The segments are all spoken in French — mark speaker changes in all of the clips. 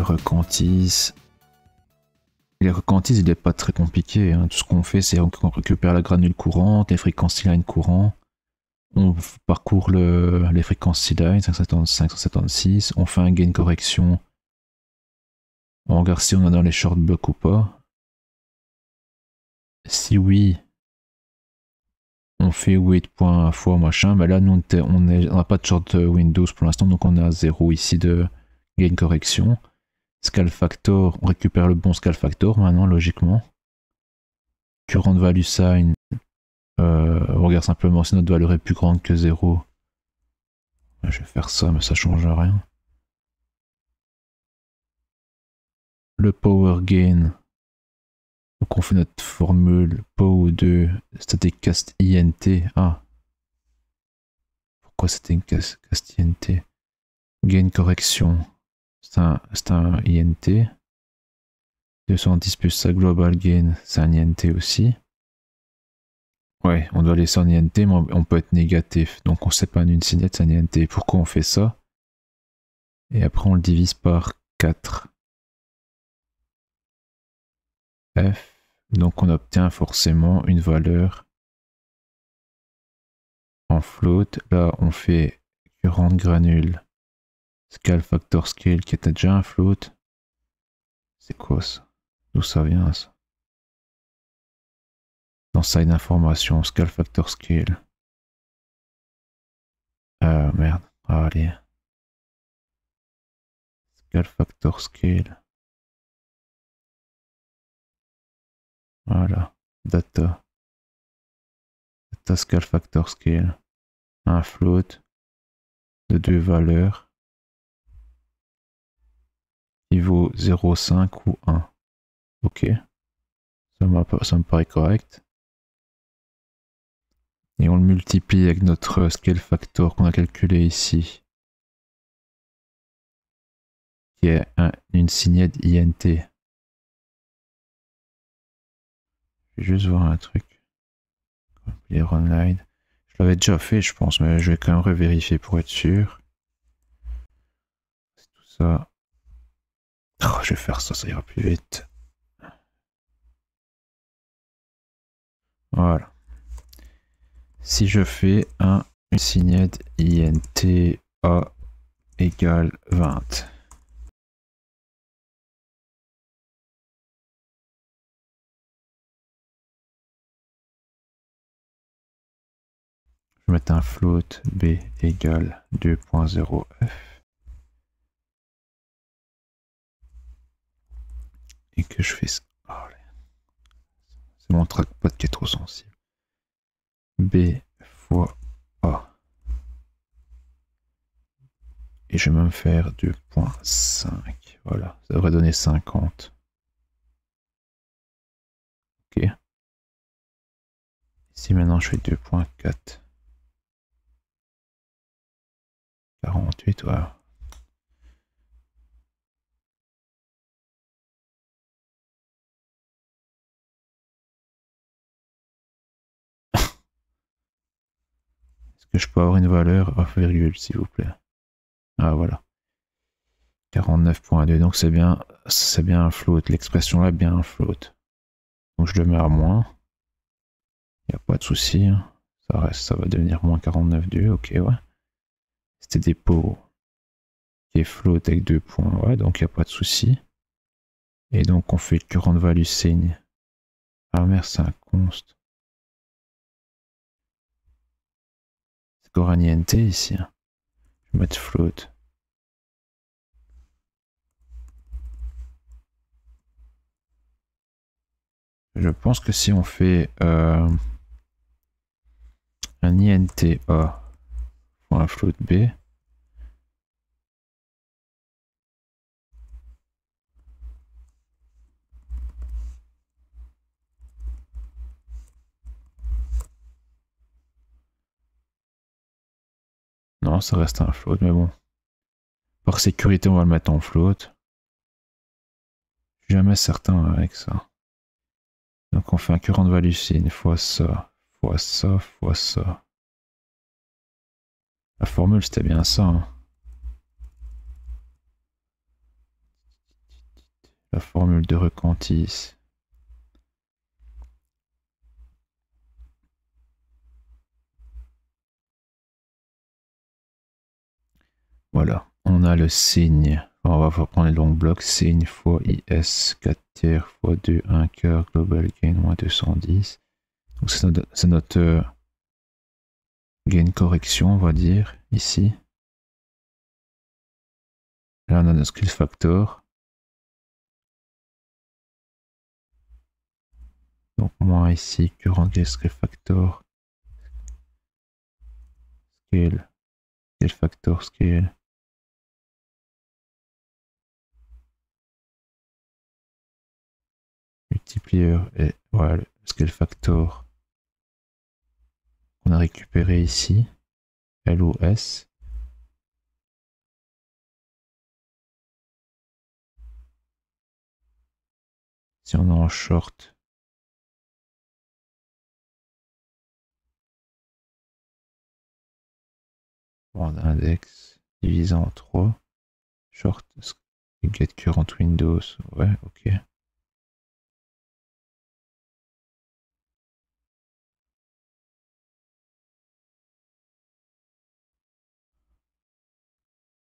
Speaker 1: Recantis. Les recantis, il n'est pas très compliqué. Hein. Tout ce qu'on fait, c'est qu'on récupère la granule courante, les fréquences line courants. On parcourt les fréquences line 575, 576. On fait un gain correction. On regarde si on est dans les short blocks ou pas. Si oui, on fait wait point fois machin. Mais là, nous, on n'a pas de short Windows pour l'instant, donc on est à 0 ici de gain correction. Scale factor, on récupère le bon scale factor maintenant, logiquement. Current value sign, on regarde simplement si notre valeur est plus grande que 0. Je vais faire ça, mais ça change rien. Le power gain, donc on fait notre formule POW2 static cast INT. Ah, pourquoi c'était une cast INT? Gain correction, c'est un INT. 210 plus ça, global gain, c'est un INT aussi. Ouais, on doit laisser en INT, mais on peut être négatif. Donc on sait pas une signette, c'est un INT. Pourquoi on fait ça? Et après on le divise par 4. F. Donc on obtient forcément une valeur en float. Là on fait current granule. Scale factor scale qui était déjà un float. C'est quoi ça? D'où ça vient ça? Dans side information, scale factor scale. Merde. Ah, allez. Scale factor scale. Voilà. Data. Data scale factor scale. Un float de 2 valeurs. Il vaut 0,5 ou 1. Ok. Ça me paraît correct. Et on le multiplie avec notre scale factor qu'on a calculé ici. Qui est une signette INT. Je vais juste voir un truc. Compiler online. Je l'avais déjà fait, je pense, mais je vais quand même revérifier pour être sûr. C'est tout ça. Oh, je vais faire ça, ça ira plus vite. Voilà. Si je fais une signette INT A égale 20. Je vais mettre un float B égale 2.0 F. Et que je fais ça. Oh, c'est mon trackpad qui est trop sensible. B fois A. Et je vais même faire 2.5. Voilà, ça devrait donner 50. Ok. Ici maintenant je fais 2.4. 48, voilà. Est-ce que je peux avoir une valeur off virgule, s'il vous plaît? Ah, voilà. 49.2, donc c'est bien un float. L'expression là est bien un float. Donc je le mets à moins. Il n'y a pas de souci. Hein. Ça reste, ça va devenir moins 49.2, ok, ouais. C'était des pots qui est float avec 2 points, ouais, donc il n'y a pas de souci. Et donc on fait le current value signe. Ah merde, c'est un const. C'est encore un INT ici. Hein. Je vais mettre float. Je pense que si on fait un INT A pour un float B, Non, ça reste un float, mais bon. Par sécurité, on va le mettre en float. Je suis jamais certain avec ça. Donc on fait un current value sin fois ça, fois ça, fois ça. La formule, c'était bien ça. Hein. La formule de Recantis. Voilà, on a le signe. On va prendre les longs blocs. Signe fois IS 4 tiers fois 2, 1 quart, global gain moins 210. Donc c'est notre gain correction, on va dire, ici. Là, on a notre skill factor. Donc moins ici, current skill factor. Scale. Scale factor, scale. Multiplieur et voilà le scale factor qu'on a récupéré ici. LOS. Si on est en short, bande index divisé en 3. Short, get current windows. Ouais, ok.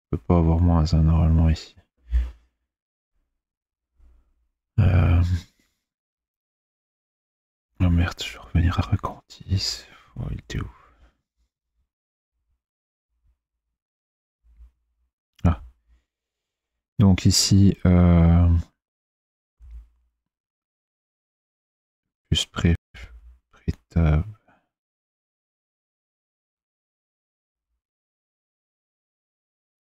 Speaker 1: On peut pas avoir moins 1 normalement ici. Oh merde, je vais revenir à Recantis. Oh, il était où? Ah. Donc ici, plus pré-tab.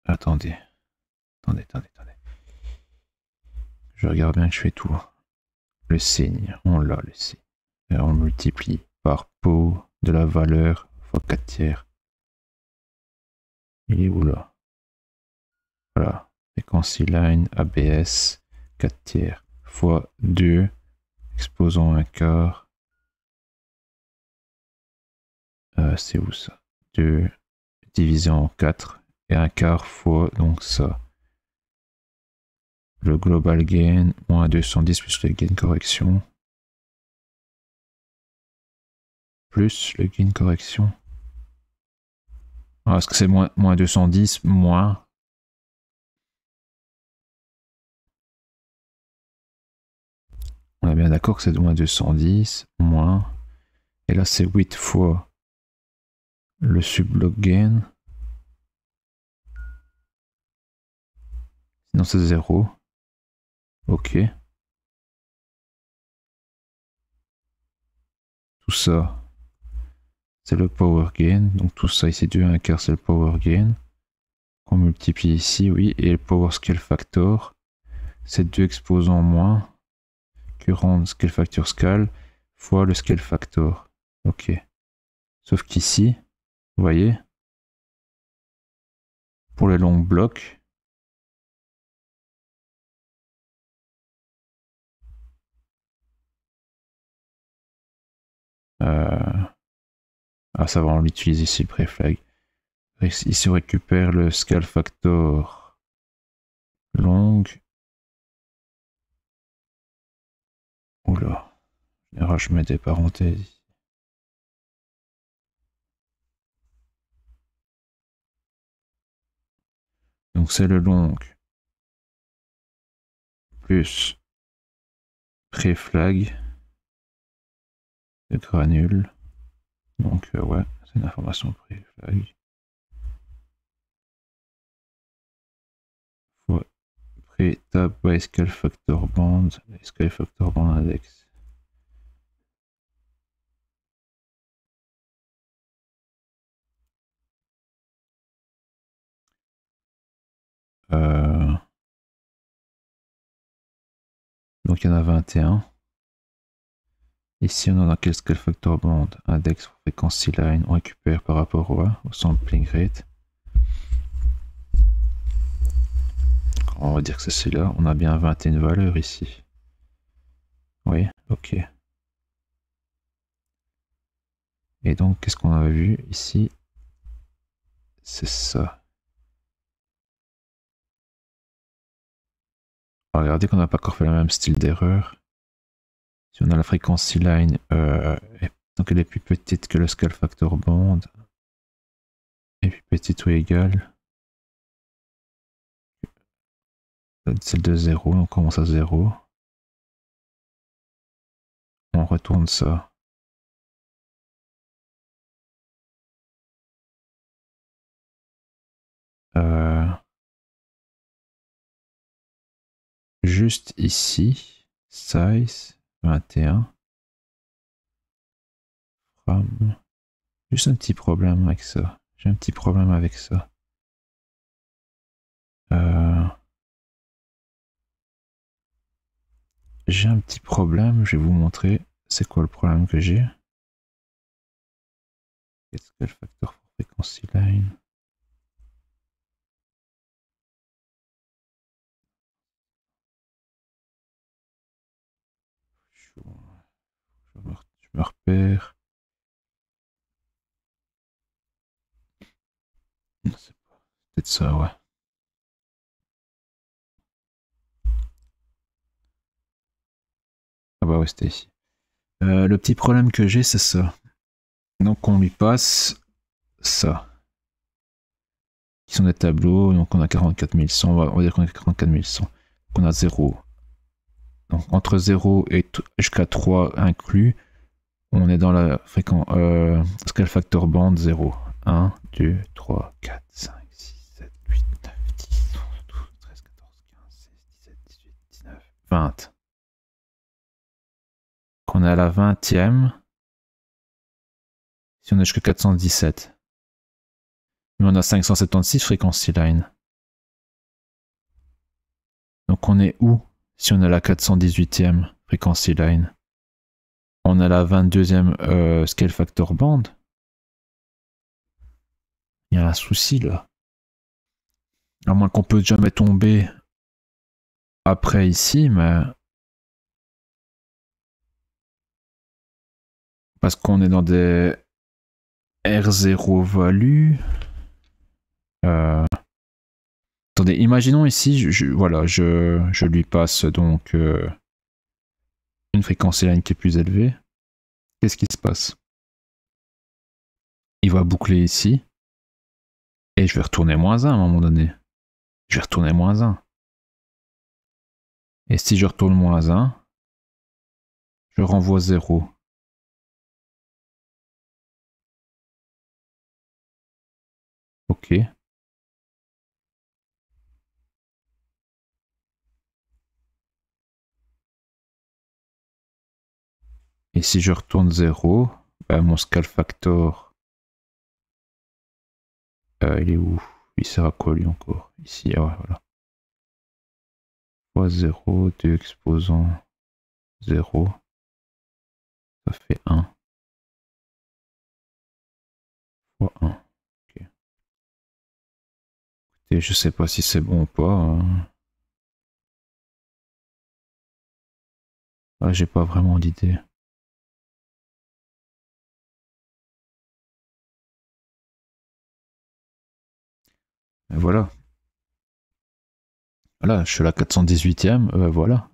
Speaker 1: Attendez. Je regarde bien que je fais tout. Le signe, on l'a le signe. Et on multiplie par pot de la valeur fois 4 tiers. Il est où là? Voilà. Frequency line ABS 4 tiers fois 2 exposant un quart. C'est où ça? 2 divisé en 4 et un quart fois donc ça. Le global gain, moins 210 plus le gain correction. Plus le gain correction. Ah, est-ce que c'est moins 210 moins? On est bien d'accord que c'est moins 210 moins. Et là, c'est 8 fois le subblock gain. Sinon, c'est 0. Ok. Tout ça, c'est le power gain. Donc tout ça ici, 2 1 quart, c'est le power gain. On multiplie ici, oui. Et le power scale factor, c'est 2 exposants moins. Current scale factor scale fois le scale factor. Ok. Sauf qu'ici, vous voyez, pour les longs blocs, ah ça va, on l'utilise ici le preflag. Ici on récupère le scale factor long. Oula, je mets des parenthèses. Donc c'est le long plus preflag de granule. Donc ouais, c'est une information preflag. Fois pré-tab by scale factor band, scale factor band index. Donc il y en a 21. Ici, on a dans quel scale factor band? Index frequency line, on récupère par rapport au sampling rate. on va dire que c'est celui-là. On a bien 21 valeurs ici. Oui, ok. Et donc, qu'est-ce qu'on avait vu ici? C'est ça. Alors, regardez qu'on n'a pas encore fait le même style d'erreur. Si on a la frequency line, donc elle est plus petite que le scale factor band, et plus petite ou égale. Celle de 0, on commence à 0. On retourne ça. Juste ici, size 21. From. Juste un petit problème avec ça. J'ai un petit problème avec ça. J'ai un petit problème, je vais vous montrer c'est quoi le problème que j'ai. Qu'est-ce que le facteur for frequency line? Je me repère. C'est peut-être ça, ouais. Ah bah ouais, c'était ici. Le petit problème que j'ai, c'est ça. Donc on lui passe ça. Qui sont des tableaux, donc on a 44 100, on va dire qu'on a 44 100. Donc on a 0. Donc entre 0 et jusqu'à 3 inclus, on est dans la fréquence scale factor band 0. 1, 2, 3, 4, 5, 6, 7, 8, 9, 10, 11, 12, 13, 14, 15, 16, 17, 18, 19, 20. Qu'on est à la 20e. Si on est jusqu'à 417. Mais on a 576 frequency line. Donc on est où si on est à la 418e frequency line? On est à la 22e scale factor band. Il y a un souci là. À moins qu'on peut jamais tomber après ici, mais... Parce qu'on est dans des R0 value. Attendez, imaginons ici, voilà, je lui passe donc une fréquence line qui est plus élevée. Qu'est-ce qui se passe? Il va boucler ici. Et je vais retourner -1 à un moment donné. Je vais retourner -1. Et si je retourne -1, je renvoie 0. Ok. Et si je retourne 0, bah, mon scale factor, il est où? Il sert à quoi lui encore? Ici, ah ouais, voilà. Fois 0, 2 exposants 0, ça fait 1. Fois 1. Ok. Écoutez, je sais pas si c'est bon ou pas. Hein. Ah, j'ai pas vraiment d'idée. Et voilà. Voilà, je suis à la 418e, voilà.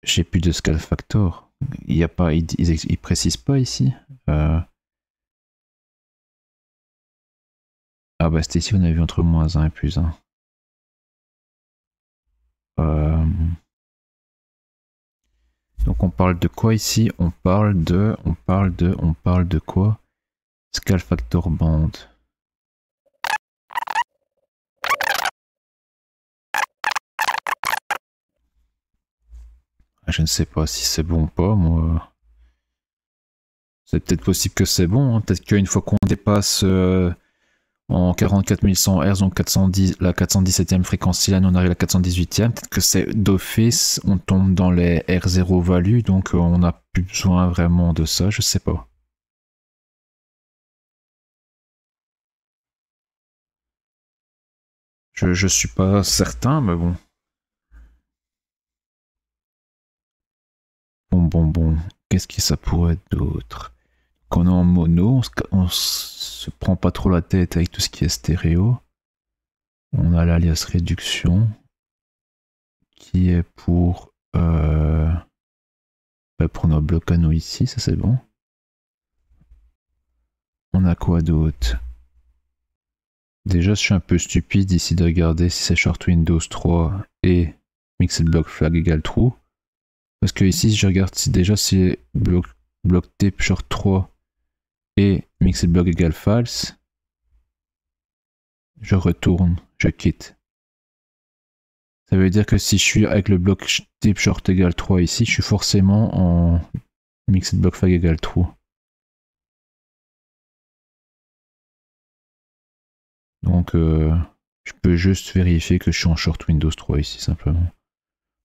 Speaker 1: J'ai plus de scale factor. Il y a pas, ils précisent pas ici. Ah bah c'était ici on a vu entre -1 et +1. Donc on parle de quoi ici? On parle de quoi? Scale factor band. Je ne sais pas si c'est bon ou pas, moi. C'est peut-être possible que c'est bon, hein. Peut-être qu'une fois qu'on dépasse en 44 100 Hz, donc 410, la 417e fréquence line, on arrive à la 418e, peut-être que c'est d'office, on tombe dans les R0 value, donc on n'a plus besoin vraiment de ça, je sais pas. Je suis pas certain, mais bon. Bon. Qu'est-ce que ça pourrait être d'autre? Quand on est en mono, on se prend pas trop la tête avec tout ce qui est stéréo. On a l'alias réduction qui est pour nos blocs à nous ici, ça c'est bon. On a quoi d'autre? Déjà, je suis un peu stupide ici de regarder si c'est Short Windows 3 et Mixed Block Flag égale true. Parce que ici, si je regarde si déjà c'est bloc type Short 3 et Mixed Block égale false, je retourne, je quitte. Ça veut dire que si je suis avec le bloc type Short égale 3 ici, je suis forcément en Mixed Block Flag égale true. Donc, je peux juste vérifier que je suis en Short Windows 3 ici, simplement.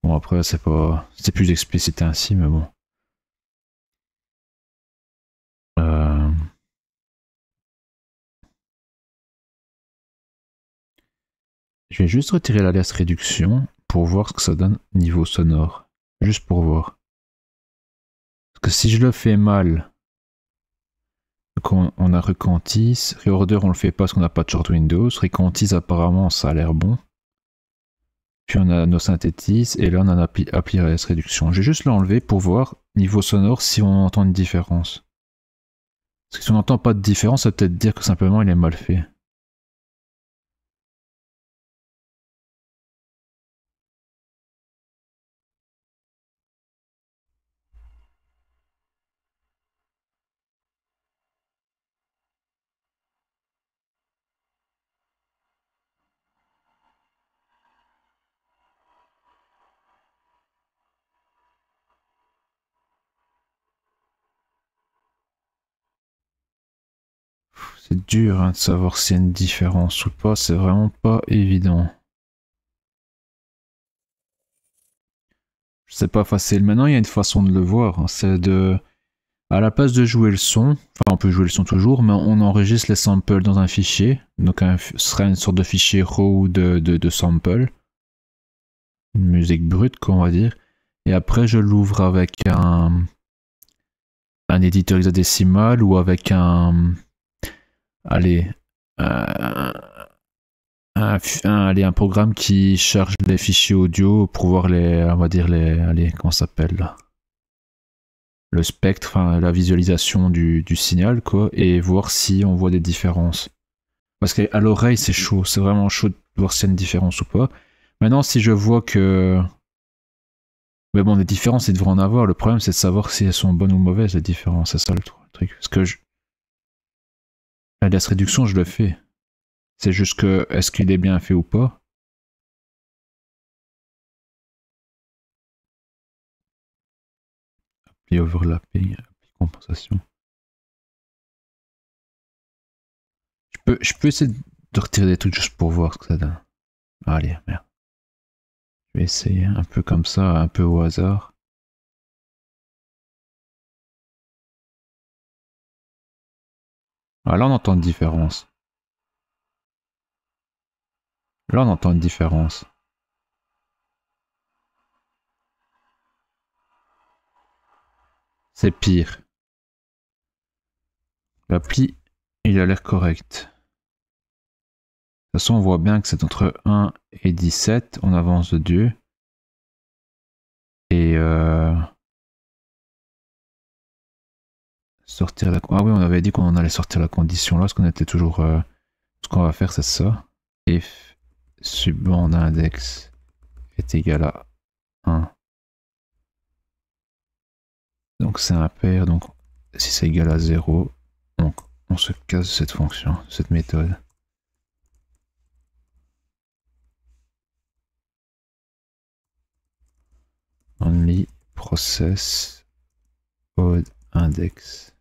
Speaker 1: Bon, après, c'est plus explicité ainsi, mais bon. Je vais juste retirer l'alias réduction pour voir ce que ça donne niveau sonore. Juste pour voir. Parce que si je le fais mal, on a Recantis, Reorder on le fait pas parce qu'on n'a pas de Short Windows, Recantis apparemment ça a l'air bon. Puis on a nos synthétises et là on a appli l'alias réduction. Je vais juste l'enlever pour voir niveau sonore si on entend une différence. Parce que si on n'entend pas de différence, ça veut peut-être dire que simplement il est mal fait. C'est dur hein, de savoir s'il y a une différence ou pas, c'est vraiment pas évident. C'est pas facile. Maintenant, il y a une façon de le voir. Hein. C'est de. À la place de jouer le son, enfin, on peut jouer le son toujours, mais on enregistre les samples dans un fichier. Donc, ce sera une sorte de fichier raw de samples. Une musique brute, quoi, on va dire. Et après, je l'ouvre avec un éditeur hexadécimal ou avec allez, un programme qui charge les fichiers audio pour voir on va dire allez, comment ça s'appelle là? Le spectre, enfin la visualisation du signal, quoi, et voir si on voit des différences. Parce qu'à l'oreille, c'est chaud, c'est vraiment chaud de voir s'il y a une différence ou pas. Maintenant, si je vois que. Mais bon, des différences, il devrait en avoir. Le problème, c'est de savoir si elles sont bonnes ou mauvaises, les différences. C'est ça le truc. Parce que l'alias réduction, je le fais. C'est juste que, est-ce qu'il est bien fait ou pas? Appli overlapping, appli compensation. Je peux essayer de retirer des trucs juste pour voir ce que ça donne. Allez, merde. Je vais essayer un peu comme ça, un peu au hasard. Ah, là, on entend une différence. Là, on entend une différence. C'est pire. L'appli, il a l'air correct. De toute façon, on voit bien que c'est entre 1 et 17. On avance de 2. Et sortir la. Ah oui, on avait dit qu'on allait sortir la condition là, parce qu'on était toujours. Ce qu'on va faire, c'est ça. If subbande index est égal à 1. Donc c'est impair. Donc si c'est égal à 0, donc on se casse cette fonction, cette méthode. Only process odd index.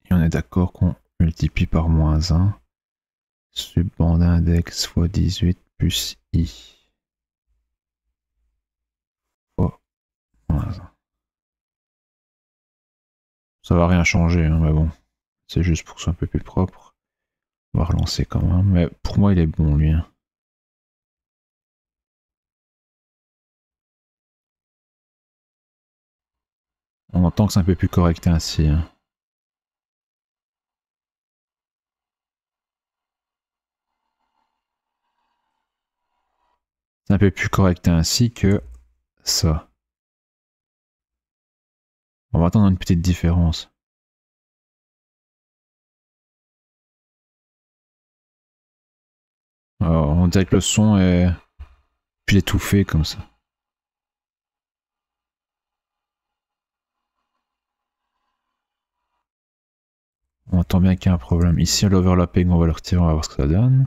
Speaker 1: Et on est d'accord qu'on multiplie par moins 1. Subbande index fois 18 plus i. Fois Ça va rien changer, hein, mais bon. C'est juste pour que ce soit un peu plus propre. On va relancer quand même. Mais pour moi, il est bon, lui. Hein. On entend que c'est un peu plus correct ainsi. Hein. C'est un peu plus correct ainsi que ça. On va attendre une petite différence. Alors, on dirait que le son est plus étouffé comme ça. On entend bien qu'il y a un problème. Ici, l'overlapping, on va le retirer, on va voir ce que ça donne.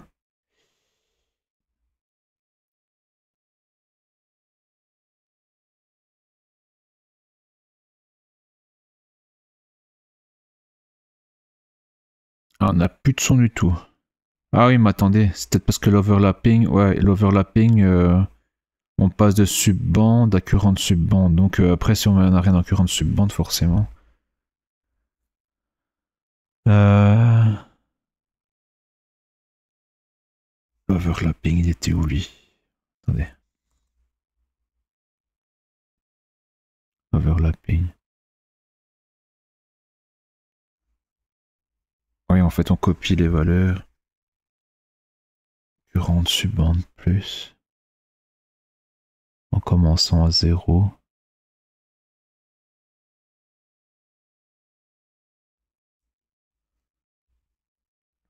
Speaker 1: Ah, on n'a plus de son du tout. Ah oui, mais attendez, c'est peut-être parce que l'overlapping, ouais, l'overlapping, on passe de subbande à current subbande. Donc après, si on met un arrêt dans current subbande, forcément. L'overlapping, il était où lui? Attendez. Overlapping. Oui, en fait, on copie les valeurs. Current subbande plus. En commençant à 0.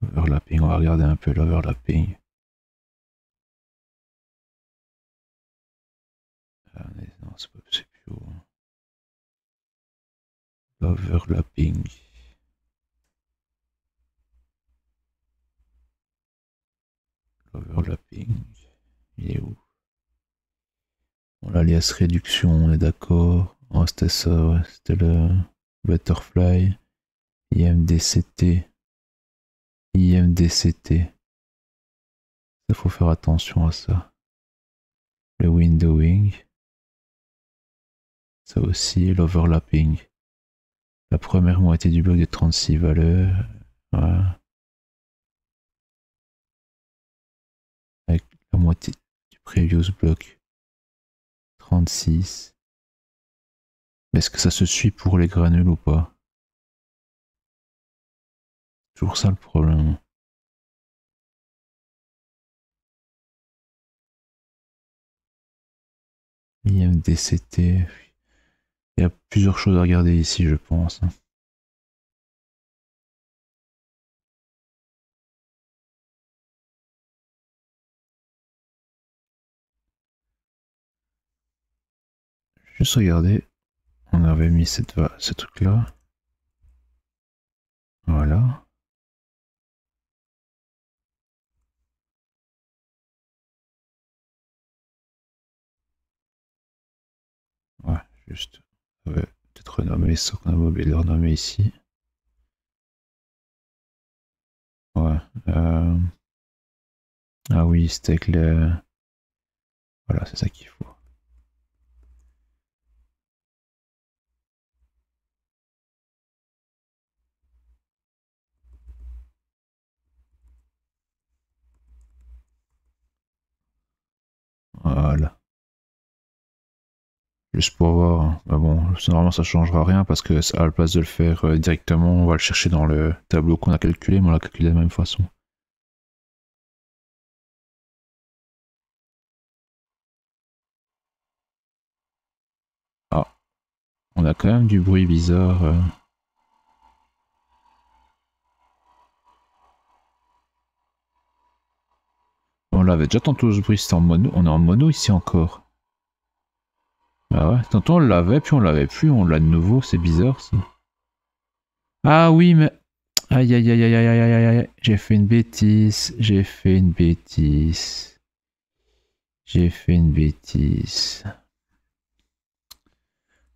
Speaker 1: Overlapping, on va regarder un peu l'overlapping. Non, c'est plus haut. L'overlapping. L'overlapping. Il est où? Bon, l'alias réduction, on est d'accord. Oh, c'était ça, ouais. C'était le butterfly. IMDCT. IMDCT. Il faut faire attention à ça. Le windowing. Ça aussi, l'overlapping. La première moitié du bloc de 36 valeurs. Ouais. Avec la moitié du previous bloc. 36. Mais est-ce que ça se suit pour les granules ou pas? Toujours ça le problème. IMDCT. Il y a plusieurs choses à regarder ici, je pense. Juste regarder. On avait mis ce truc-là. Voilà. Ouais, juste. Ouais, peut-être renommer ça qu'on a oublié de le renommer ici. Ouais. Ah oui, c'était avec le. Voilà, c'est ça qu'il faut. Voilà. Juste pour voir. Hein. Bah bon, normalement ça changera rien parce que à la place de le faire directement, on va le chercher dans le tableau qu'on a calculé, mais on l'a calculé de la même façon. Ah, on a quand même du bruit bizarre. On l'avait déjà tantôt ce bruit, c'était en mono. On est en mono ici encore. Ah ouais, tantôt on l'avait, puis on l'avait plus, on l'a de nouveau, c'est bizarre ça. Ah oui, mais. Aïe aïe aïe aïe aïe aïe aïe aïe, j'ai fait une bêtise, j'ai fait une bêtise. J'ai fait une bêtise.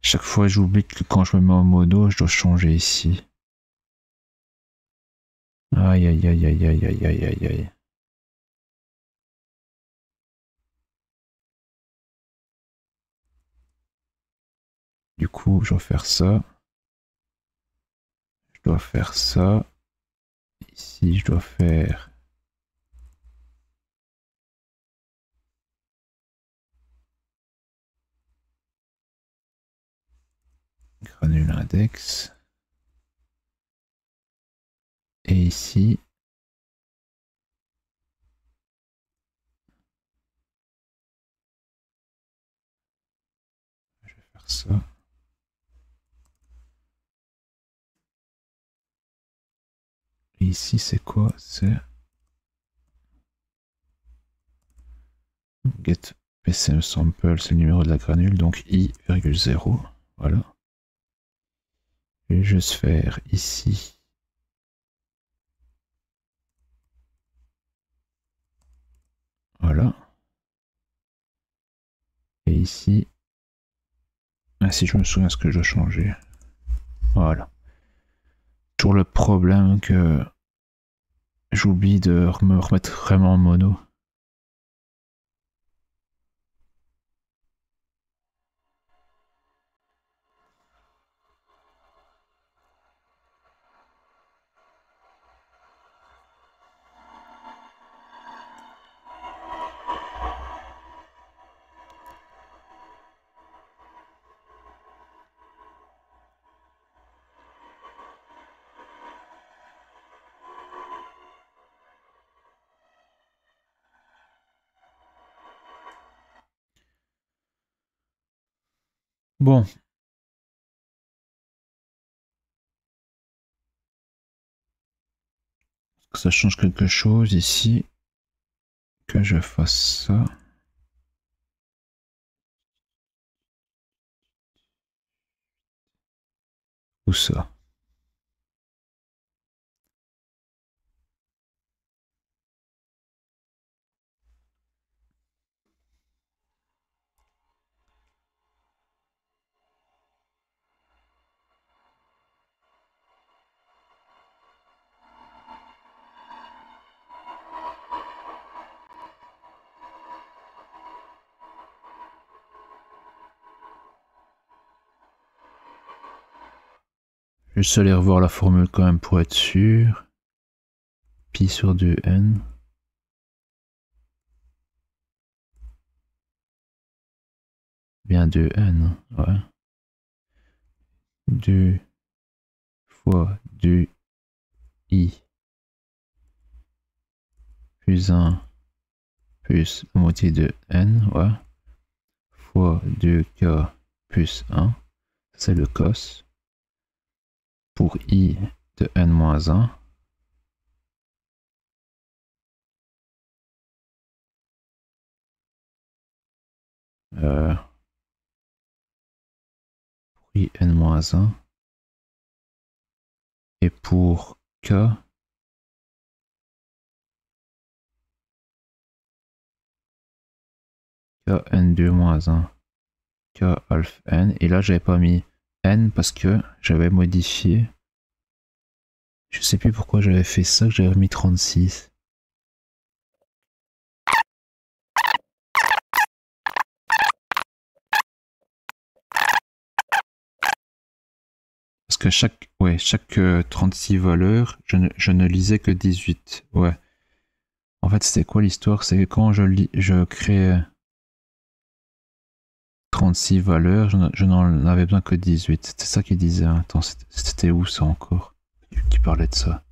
Speaker 1: Chaque fois j'oublie que quand je me mets en mono, je dois changer ici. Aïe aïe aïe aïe aïe aïe aïe aïe aïe. Du coup, je vais faire ça. je dois faire ça. Ici, je dois faire granule index. Et ici, je vais faire ça. Et ici, c'est quoi? C'est get PCM sample, c'est le numéro de la granule, donc I,0. Voilà. Je vais juste faire ici. Voilà. Et ici. Ah, si je me souviens ce que je dois changer. Voilà. Toujours le problème que j'oublie de me remettre vraiment en mono. Bon. Est-ce que ça change quelque chose ici? Que je fasse ça. Ou ça. Je vais juste aller revoir la formule quand même pour être sûr. Pi sur 2n. Bien 2n, ouais. 2 fois 2i plus 1 plus la moitié de n, ouais. Fois 2k plus 1. C'est le cos. Pour i de n moins 1. Pour i n moins 1. Et pour k, kn2 moins 1, k alpha n. Et là, j'avais pas mis n parce que j'avais modifié. Je sais plus pourquoi j'avais fait ça, que j'avais remis 36. Parce que chaque 36 valeurs, je ne lisais que 18. Ouais. En fait, c'était quoi l'histoire? C'est que quand je crée 36 valeurs, je n'en avais besoin que 18. C'était ça qu'il disait. Attends, c'était où ça encore? Qui parlait de ça?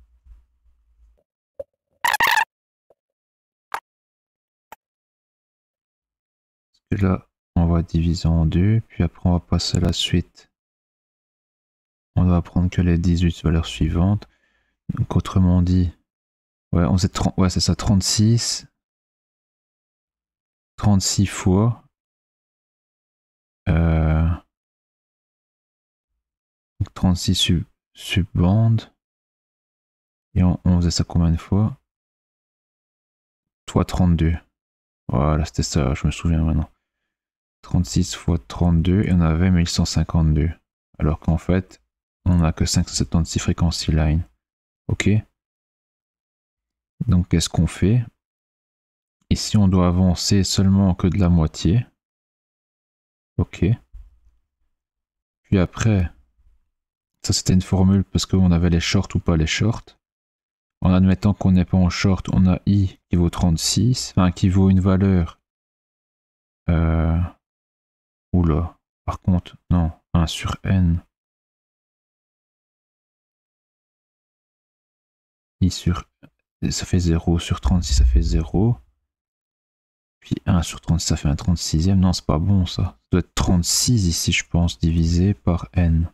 Speaker 1: Et là, on va diviser en deux, puis après on va passer à la suite. On va prendre que les 18 valeurs suivantes. Donc autrement dit, ouais, c'est ça, 36 fois 36 sub-bandes. Et on faisait ça combien de fois? Fois 32. Voilà, c'était ça, je me souviens maintenant. 36 fois 32, et on avait 1152. Alors qu'en fait, on n'a que 576 frequency line. Ok? Donc qu'est-ce qu'on fait? Ici, on doit avancer seulement que de la moitié. Ok. Puis après, Ça c'était une formule parce qu'on avait les shorts ou pas les shorts. En admettant qu'on n'est pas en short, on a I qui vaut 36, enfin qui vaut une valeur. Oula, par contre, non, 1 sur N. I sur... Ça fait 0 sur 36, ça fait 0. Puis 1 sur 36, ça fait un 36e. Non, c'est pas bon ça. Ça doit être 36 ici, je pense, divisé par N.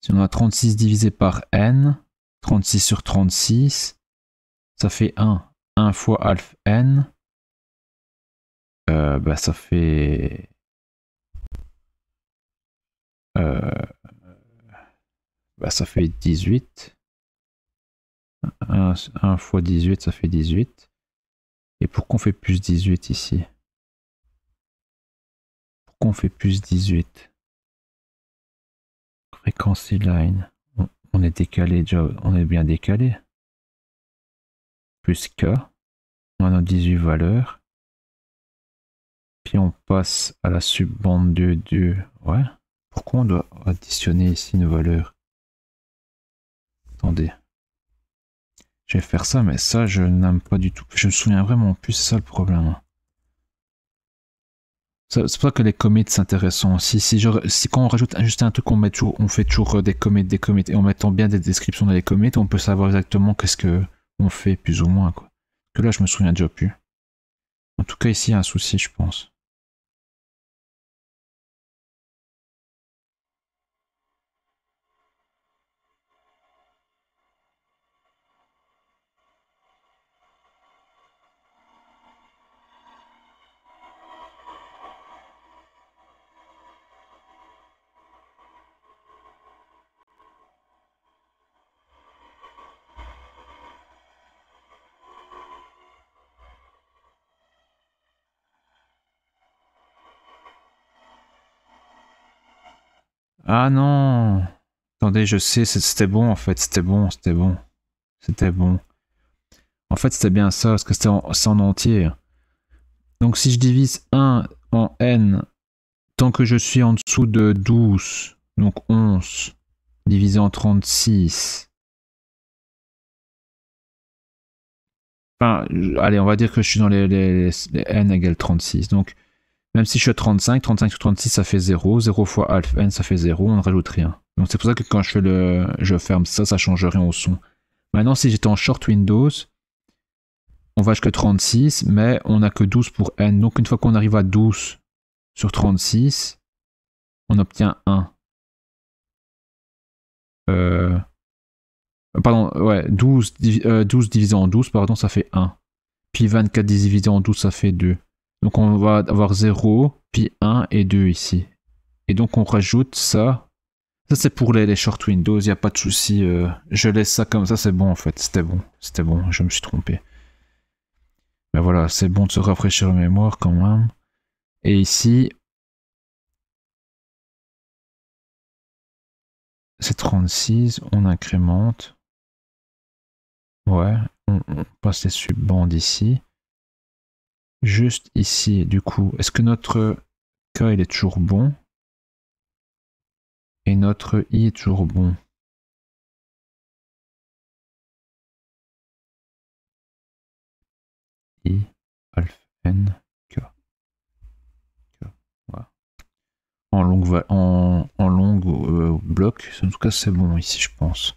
Speaker 1: Si on a 36 divisé par N, 36 sur 36, ça fait 1. 1 fois alpha N, bah ça fait... bah ça fait 18. 1 fois 18, ça fait 18. Et pourquoi on fait plus 18 ici? Pourquoi on fait plus 18? Frequency line. On est décalé déjà, on est bien décalé. Plus K. On a 18 valeurs. Puis on passe à la subbande 2. Ouais. Pourquoi on doit additionner ici une valeur? Attendez. Je vais faire ça, mais ça, je n'aime pas du tout. Je me souviens vraiment plus, c'est ça le problème. C'est pour ça que les commits c'est intéressant. Si quand on rajoute juste un truc, on fait toujours des commits, et en mettant bien des descriptions dans les commits, on peut savoir exactement qu'est-ce que on fait plus ou moins, quoi. Que là, je me souviens déjà plus. En tout cas, ici, il y a un souci, je pense. Ah non! Attendez, je sais, c'était bon en fait, c'était bon. En fait, c'était bien ça, parce que c'est en entier. Donc si je divise 1 en n, tant que je suis en dessous de 12, donc 11, divisé en 36. Enfin, allez, on va dire que je suis dans les n égale 36. Donc, même si je suis à 35 sur 36, ça fait 0. 0 fois alpha n, ça fait 0. On ne rajoute rien. Donc, c'est pour ça que quand je ferme ça, ça ne change rien au son. Maintenant, si j'étais en short Windows, on va jusqu'à 36, mais on n'a que 12 pour n. Donc, une fois qu'on arrive à 12 sur 36, on obtient 1. Pardon, ouais, 12 divisé en 12, pardon, ça fait 1. Puis 24 divisé en 12, ça fait 2. Donc on va avoir 0, puis 1 et 2 ici. Et donc on rajoute ça. Ça c'est pour les short Windows, il n'y a pas de souci. Je laisse ça comme ça, c'est bon en fait. C'était bon, je me suis trompé. Mais voilà, c'est bon de se rafraîchir la mémoire quand même. Et ici, c'est 36, on incrémente. Ouais, on passe les subbandes ici. Juste ici, du coup, est-ce que notre K il est toujours bon? Et notre I est toujours bon? I, alpha N, K. Voilà. En longue bloc, en tout cas c'est bon ici je pense.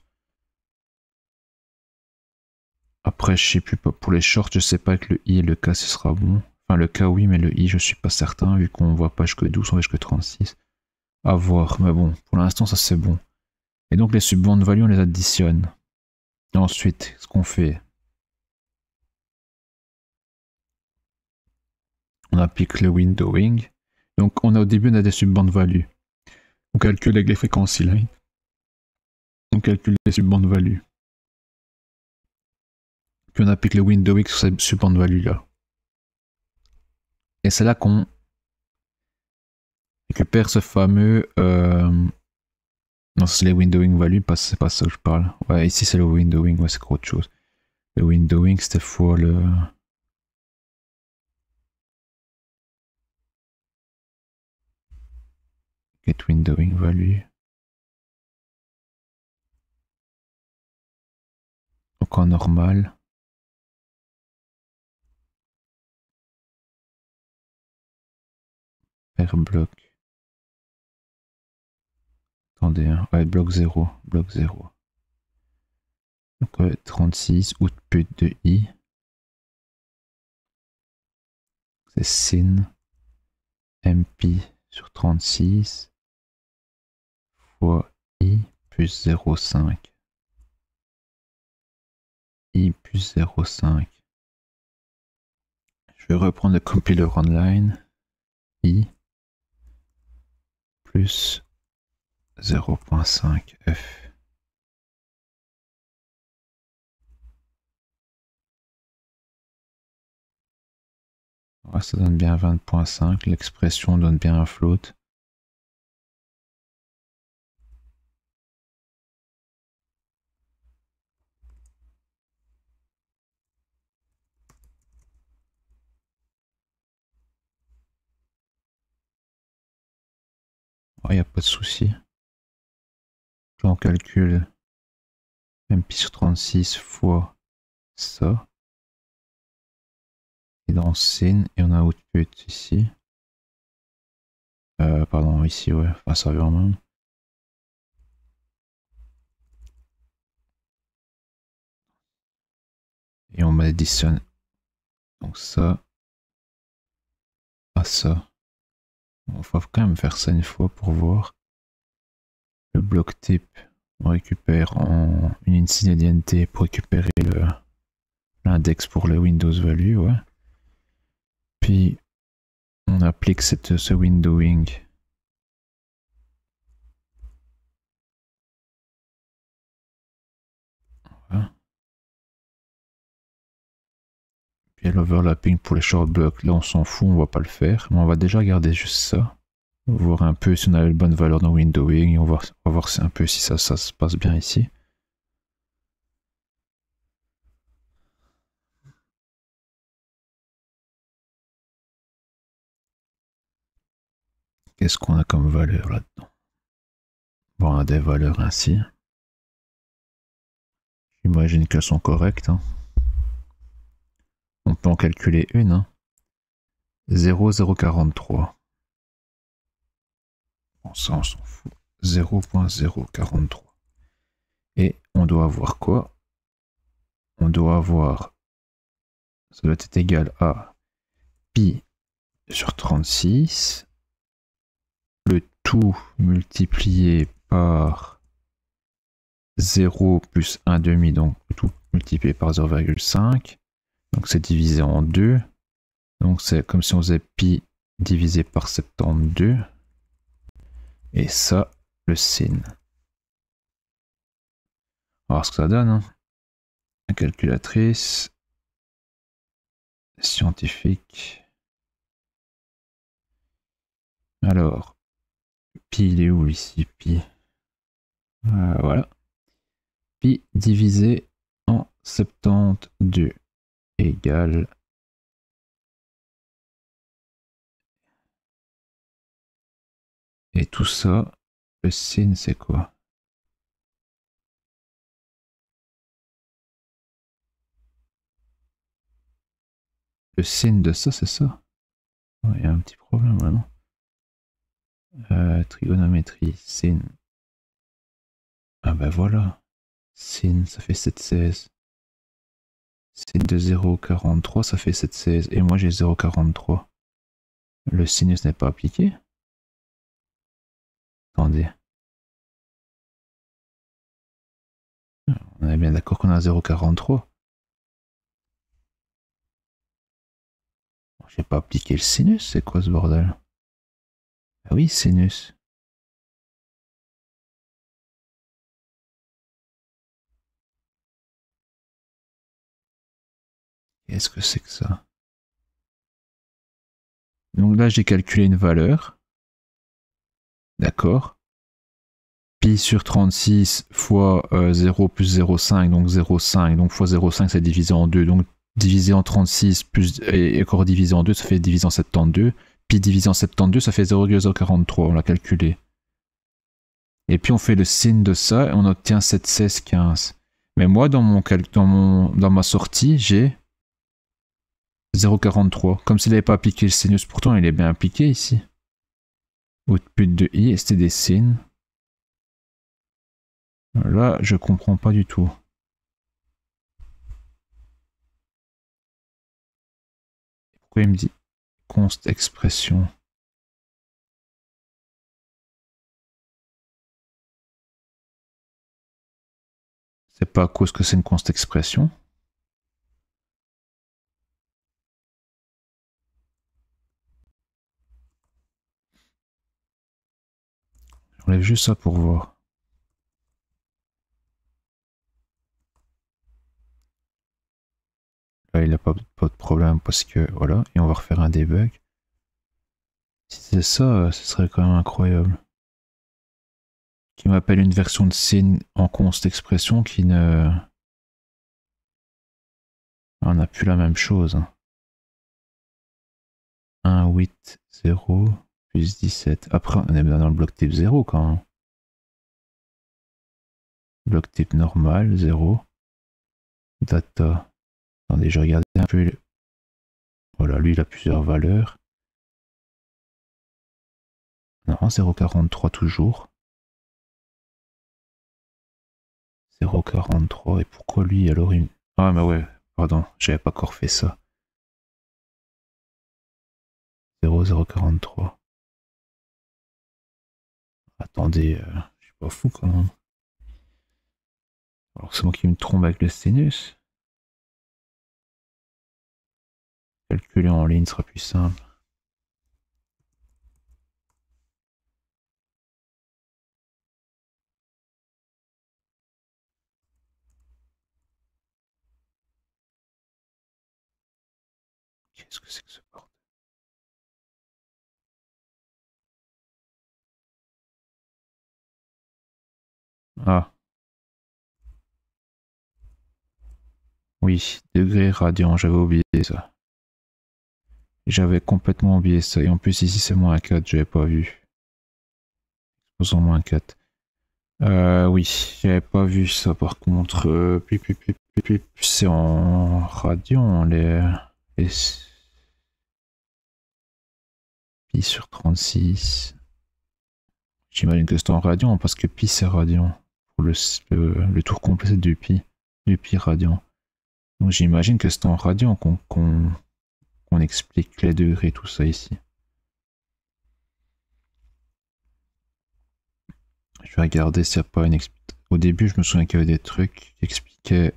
Speaker 1: Après je sais plus, pour les shorts je sais pas que le I et le K ce sera bon. Enfin le K oui mais le I je suis pas certain vu qu'on voit pas jusque 12, on va jusque 36. À voir, mais bon, pour l'instant ça c'est bon. Et donc les subband values on les additionne. Et ensuite, ce qu'on fait, on applique le windowing. Donc on a au début on a des subband values. On calcule avec les fréquences line. On calcule les subband values. Puis on applique le windowing sur cette subband value là. Et c'est là qu'on récupère ce fameux... Non, c'est les windowing values, c'est pas ça que je parle. Ouais, ici c'est le windowing, ouais, c'est autre chose. Le windowing, c'était fois le... Get windowing value. bloc en normal. Per bloc. Attendez, hein. Ouais, bloc 0. Bloc 0. Donc ouais, 36, output de i. C'est sin mpi sur 36 fois i plus 0,5. I plus 0,5. Je vais reprendre le compiler online. I plus 0,5 f. Ouais, ça donne bien 20,5. L'expression donne bien un float. Il n'y a pas de souci. Là, on calcule mpi sur 36 fois ça. Et dans sin, et on a output ici. Pardon, ici, ouais. Enfin, serveur même. Et on additionne donc ça à ça. On va quand même faire ça une fois pour voir. Le bloc type, on récupère en une incident pour récupérer l'index pour le Windows value, ouais. Puis on applique ce windowing. Voilà. Puis l'overlapping pour les short blocks, là on s'en fout, on va pas le faire, mais on va déjà garder juste ça. On va voir un peu si on a la bonne valeur dans windowing, et on va voir un peu si ça se passe bien ici. Qu'est-ce qu'on a comme valeur là-dedans? Bon, on a des valeurs ainsi. J'imagine qu'elles sont correctes. Hein. On peut en calculer une. Hein. 0,043. Bon, ça on s'en fout. 0,043. Et on doit avoir quoi? On doit avoir... Ça doit être égal à pi sur 36. Le tout multiplié par 0 plus 1,5, donc tout multiplié par 0,5. Donc c'est divisé en 2. Donc c'est comme si on faisait pi divisé par 72. Et ça, le sin. On va voir ce que ça donne. Hein. La calculatrice scientifique. Alors, pi, il est où ici? Pi. Voilà. Pi divisé en 72 égale. Et tout ça, le sin, c'est quoi? Le sin de ça, c'est ça? Il y a un petit problème là, non? Trigonométrie, sin. Ah ben voilà. Sin, ça fait 7,16. Sin de 0,43, ça fait 7,16. Et moi j'ai 0,43. Le sinus n'est pas appliqué? Attendez. On est bien d'accord qu'on a 0,43. J'ai pas appliqué le sinus, c'est quoi ce bordel? Ah oui, sinus. Qu'est-ce que c'est que ça? Donc là, j'ai calculé une valeur. D'accord. Pi sur 36 fois 0 plus 0,5, donc 0,5. Donc fois 0,5, c'est divisé en 2. Donc divisé en 36 plus, et encore divisé en 2, ça fait divisé en 72. Pi divisé en 72, ça fait 0,043. On l'a calculé. Et puis on fait le sin de ça et on obtient 7,16,15. Mais moi, dans ma sortie, j'ai 0,43. Comme s'il n'avait pas appliqué le sinus. Pourtant, il est bien appliqué ici. Output de i, c'était des signes. Là, je comprends pas du tout. Pourquoi il me dit const expression? C'est pas à cause que c'est une const expression. J'enlève juste ça pour voir. Là, il n'a pas de problème parce que voilà, et on va refaire un debug. Si c'est ça, ce serait quand même incroyable. Qui m'appelle une version de scene en const expression qui ne... On n'a plus la même chose. 1, 8, 0, plus 17. Après, on est bien dans le bloc type 0 quand même. Bloc type normal, 0. Data. Attendez, je regarde un peu. Voilà, lui, il a plusieurs valeurs. Non, 0,43 toujours. 0,43. Et pourquoi lui, alors il... Ah, mais ouais, pardon, j'avais pas encore fait ça. 0,043. Attendez, je suis pas fou quand même. Alors c'est moi qui me trompe avec le sinus. Calculer en ligne sera plus simple. Qu'est-ce que c'est que ce bordel? Ah. Oui, degré radian, j'avais oublié ça. J'avais complètement oublié ça. Et en plus ici c'est moins 4, j'avais pas vu. Exposant moins 4. Oui, j'avais pas vu ça par contre. C'est en radian les pi sur 36. J'imagine que c'est en radian parce que pi c'est radian. Pour le tour complet c'est du pi radian. Donc j'imagine que c'est en radian qu'on explique les degrés, tout ça ici. Je vais regarder s'il n'y a pas une explication. Au début, je me souviens qu'il y avait des trucs qui expliquaient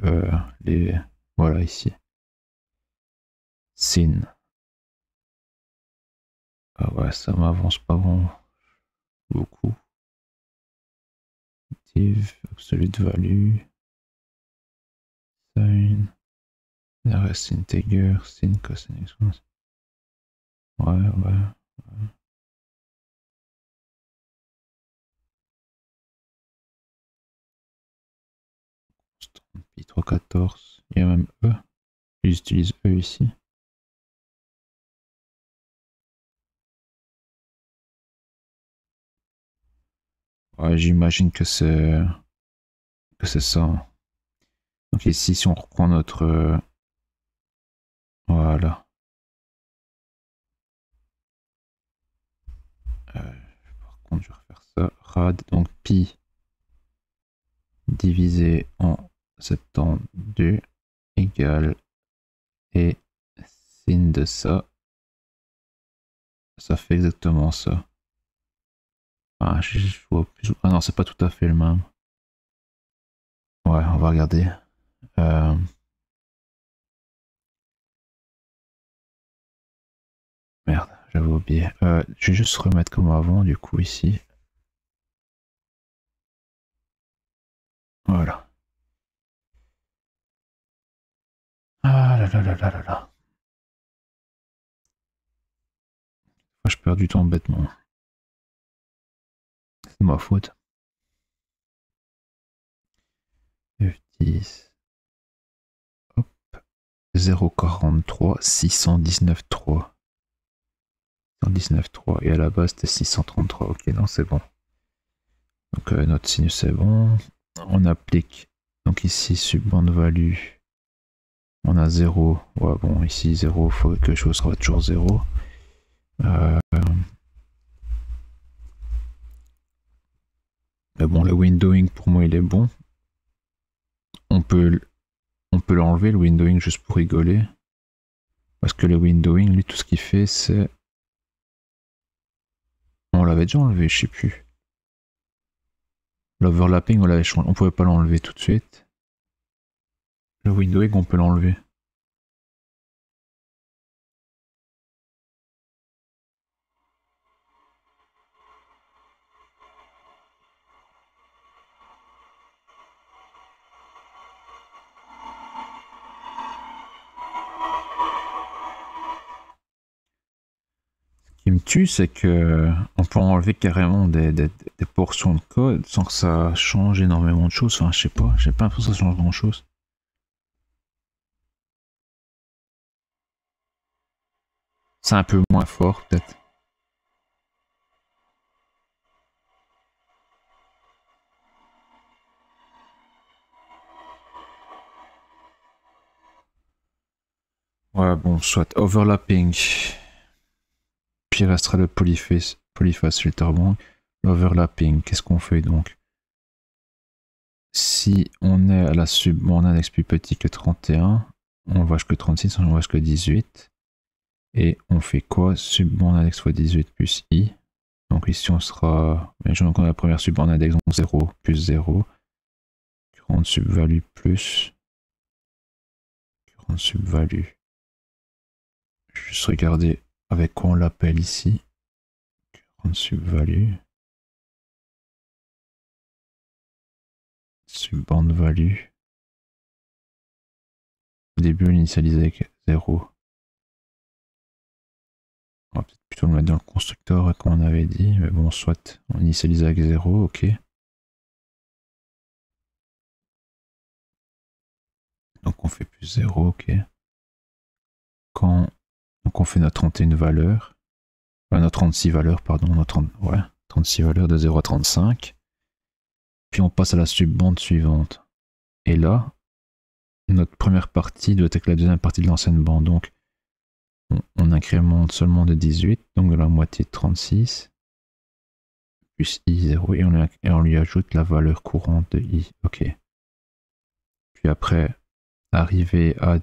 Speaker 1: les... Voilà, ici. Sin. Ah ouais, ça m'avance pas bon. Beaucoup. Active, absolute value. Sin. RS integer, sin, cosine, exponence. Ouais. Pi 314. Il y a même E. J'utilise E ici. Ouais, j'imagine que c'est ça. Donc ici, si on reprend notre... voilà. Par contre, je vais refaire ça. Rad, donc pi divisé en 72 égale et sin de ça. Ça fait exactement ça. Ah, je vois plus... Ah non, c'est pas tout à fait le même. Ouais, on va regarder. Merde, j'avais oublié. Je vais juste remettre comme avant, du coup, ici. Voilà. Ah là là là là là là. Je perds du temps bêtement. C'est ma faute. F10. Hop. 0,43, 619,3. 119,3. Et à la base, c'était 633. Ok, non, c'est bon. Donc, notre sinus est bon. On applique Donc ici, subband value, on a 0. Ouais, bon, ici 0, il faut que quelque chose sera toujours 0. Mais bon, le windowing pour moi il est bon. On peut l'enlever, le windowing, juste pour rigoler. Parce que le windowing, lui, tout ce qu'il fait, c'est... On l'avait déjà enlevé, je sais plus. L'overlapping, on pouvait pas l'enlever tout de suite. Le windowing, on peut l'enlever. Ce qui me tue, c'est que on peut enlever carrément des portions de code sans que ça change énormément de choses. Enfin, je sais pas, j'ai pas l'impression que ça change grand chose. C'est un peu moins fort, peut-être. Ouais, bon, soit overlapping. Puis il restera le polyface filterbank. L'overlapping, qu'est-ce qu'on fait donc? Si on est à la subbande index plus petit que 31, on va jusque 36, on va jusque 18. Et on fait quoi? Subbande index fois 18 plus i. Donc ici on sera... Donc on a la première subbande index, donc 0 plus 0. Current subvalue plus... Current subvalue. Je vais juste regarder avec quoi on l'appelle ici. Current subvalue. Subbande value. Au début on initialisait avec 0. On va peut-être plutôt le mettre dans le constructeur comme on avait dit, mais bon, soit on initialise avec 0, ok. Donc on fait plus 0, ok. Donc on fait notre 31 valeurs, enfin, notre 36 valeurs, pardon, notre 36 valeurs de 0 à 35. Puis on passe à la subbande suivante. Et là, notre première partie doit être la deuxième partie de l'ancienne bande. Donc on incrémente seulement de 18, donc de la moitié de 36. Plus i0 et on lui ajoute la valeur courante de i. Ok. Puis après, arriver à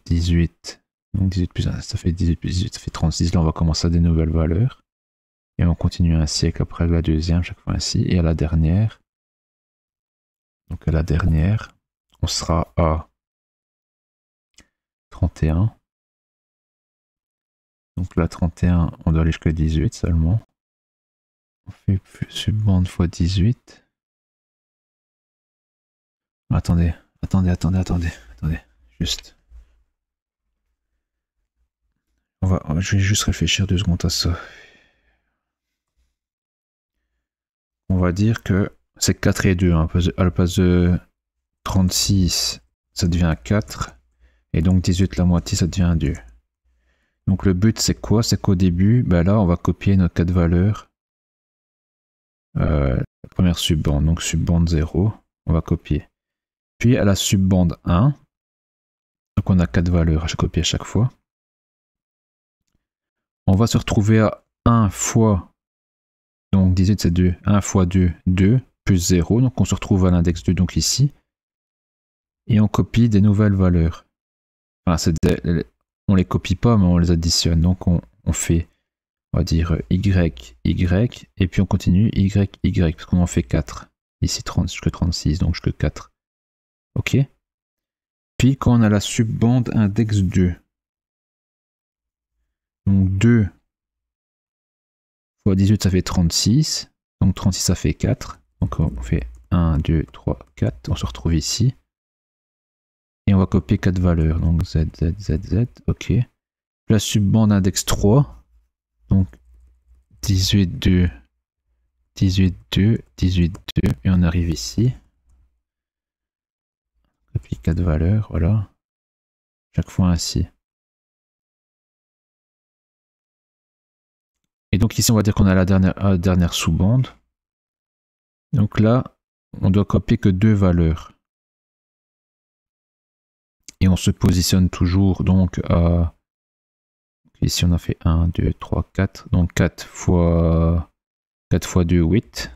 Speaker 1: 18, donc 18 plus 1, ça fait 18 plus 18, ça fait 36. Là, on va commencer à des nouvelles valeurs. Et on continue ainsi après la deuxième, chaque fois ainsi. Et à la dernière, donc à la dernière, on sera à 31. Donc là, 31, on doit aller jusqu'à 18 seulement. On fait subbande fois 18. Attendez, juste. Je vais juste réfléchir 2 secondes à ça. On va dire que c'est 4 et 2. Hein. À la place de 36, ça devient 4. Et donc 18, la moitié, ça devient 2. Donc le but, c'est quoi? C'est qu'au début, ben là, on va copier nos 4 valeurs. La première subbande, donc subbande 0, on va copier. Puis à la subbande 1, donc on a 4 valeurs à copier à chaque fois. On va se retrouver à 1 fois, donc 18 c'est 2, 1 fois 2, 2, plus 0, donc on se retrouve à l'index 2, donc ici. Et on copie des nouvelles valeurs. Enfin, on les copie pas, mais on les additionne. Donc on fait, on va dire y, y, et puis on continue y, y, parce qu'on en fait 4. Ici 30 jusqu'à 36, donc jusqu'à 4. Ok. Puis quand on a la subbande index 2, donc 2 fois 18 ça fait 36, donc 36 ça fait 4, donc on fait 1, 2, 3, 4, on se retrouve ici. Et on va copier 4 valeurs, donc z, z, z, z, ok. Puis la subbande index 3, donc 18, 2, 18, 2, 18, 2, et on arrive ici. Copie 4 valeurs, voilà. Chaque fois ainsi. Et donc ici, on va dire qu'on a la dernière sous-bande. Donc là, on doit copier que 2 valeurs. Et on se positionne toujours donc à... Ici on a fait 1, 2, 3, 4. Donc 4 fois 2, 8.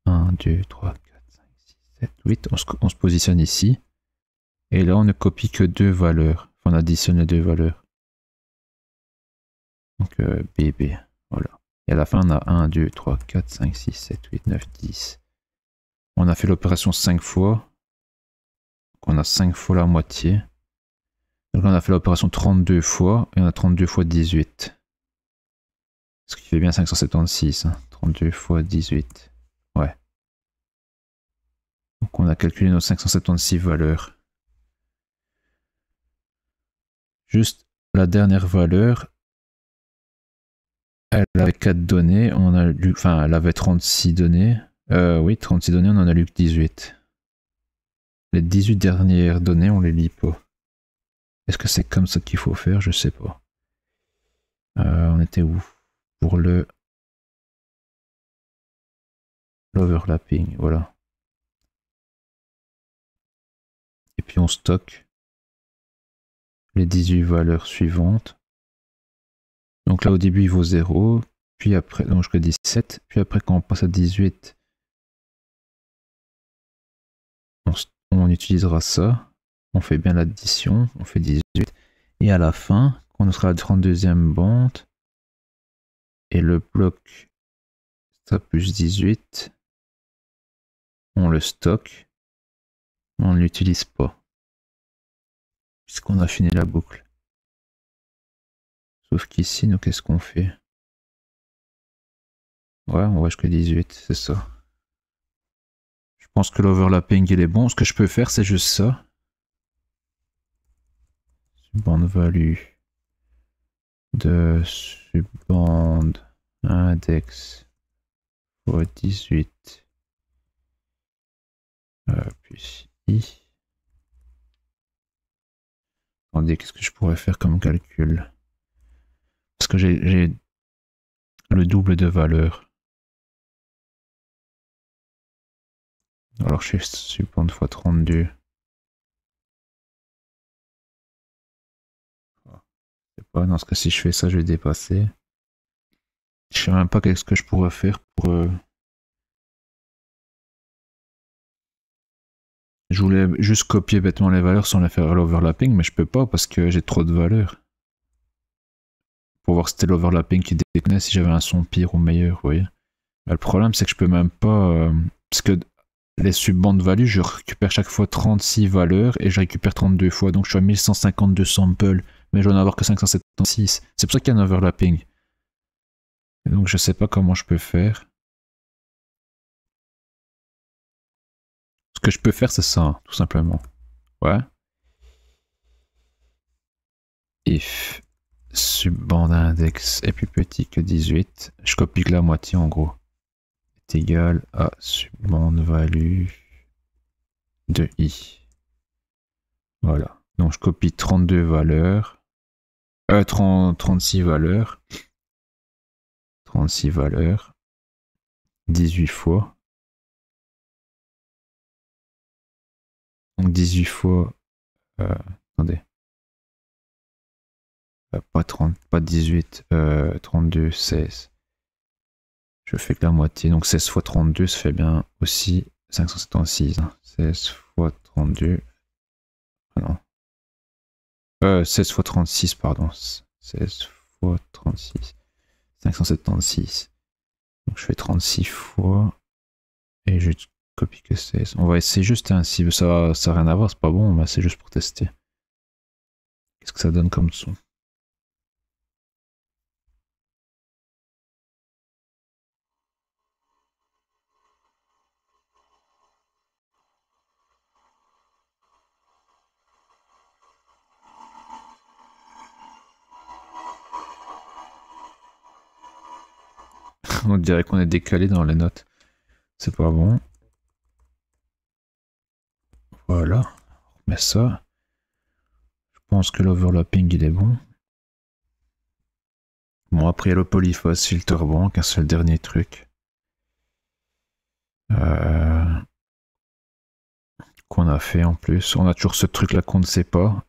Speaker 1: 1, 2, 3, 4, 5, 6, 7, 8. On se positionne ici. Et là on ne copie que 2 valeurs. Enfin, on additionne les 2 valeurs. Donc BB. Voilà. Et à la fin on a 1, 2, 3, 4, 5, 6, 7, 8, 9, 10. On a fait l'opération 5 fois. Donc on a 5 fois la moitié. Donc on a fait l'opération 32 fois, et on a 32 fois 18. Ce qui fait bien 576. Hein. 32 fois 18. Ouais. Donc on a calculé nos 576 valeurs. Juste la dernière valeur, elle avait 4 données, on a lu, enfin elle avait 36 données. Oui, 36 données, on en a lu que 18. Les 18 dernières données, on les lit pas. Est-ce que c'est comme ça qu'il faut faire? Je sais pas. On était où? Pour l'overlapping, voilà. Et puis on stocke les 18 valeurs suivantes. Donc là au début il vaut 0, puis après, donc jusqu'à 17, puis après quand on passe à 18, on utilisera ça, on fait bien l'addition, on fait 18, et à la fin, quand on sera à la 32e bande, et le bloc ça plus 18, on le stocke, on ne l'utilise pas, puisqu'on a fini la boucle. Sauf qu'ici, nous, qu'est-ce qu'on fait? Ouais, on va jusqu'à 18, c'est ça. Je pense que l'overlapping, il est bon. Ce que je peux faire, c'est juste ça. Subbande value de subbande index fois 18 puis i. Attendez, qu'est-ce que je pourrais faire comme calcul? Parce que j'ai le double de valeur. Alors je fais subbande fois 32. Je sais pas, dans ce cas, si je fais ça, je vais dépasser. Je sais même pas qu'est-ce que je pourrais faire pour... Je voulais juste copier bêtement les valeurs sans les faire à l'overlapping, mais je peux pas parce que j'ai trop de valeurs. Pour voir si c'était l'overlapping qui déconnait, si j'avais un son pire ou meilleur, vous voyez. Mais le problème, c'est que je peux même pas... parce que les subbandes values, je récupère chaque fois 36 valeurs et je récupère 32 fois. Donc je suis à 1152 samples, mais je dois en avoir que 576. C'est pour ça qu'il y a un overlapping. Et donc je sais pas comment je peux faire. Ce que je peux faire, c'est ça, tout simplement. Ouais. If subbande index est plus petit que 18, je copie que la moitié en gros. Est égal à subbande value de i. Voilà. Donc je copie 32 valeurs. 36 valeurs. 36 valeurs. 18 fois. Donc 18 fois... attendez. Pas 30, pas 18. 32, 16. Je fais que la moitié. Donc 16 fois 32, ça fait bien aussi 576. Hein. 16 fois 32. Ah non. 16 fois 36, pardon. 16 fois 36. 576. Donc je fais 36 fois. Et je copie que 16. On va essayer juste ainsi. Ça n'a rien à voir, c'est pas bon, mais c'est juste pour tester. Qu'est-ce que ça donne comme son? On dirait qu'on est décalé dans les notes. C'est pas bon. Voilà. On remet ça. Je pense que l'overlapping il est bon. Bon, après il y a le polyphase filter bank, c'est le dernier truc. Qu'on a fait en plus. On a toujours ce truc là qu'on ne sait pas.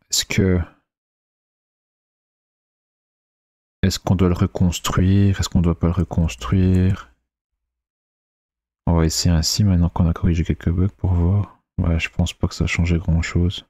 Speaker 1: Est-ce qu'on doit le reconstruire? Est-ce qu'on doit pas le reconstruire? On va essayer ainsi maintenant qu'on a corrigé quelques bugs pour voir. Ouais, je pense pas que ça a changé grand chose.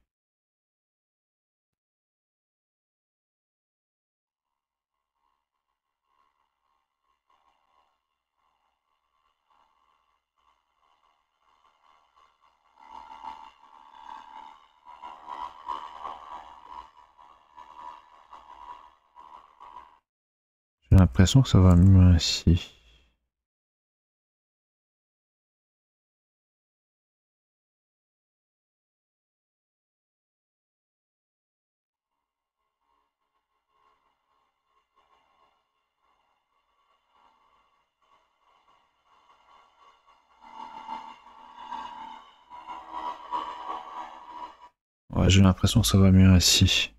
Speaker 1: J'ai l'impression que ça va mieux ainsi. Ouais, j'ai l'impression que ça va mieux ainsi.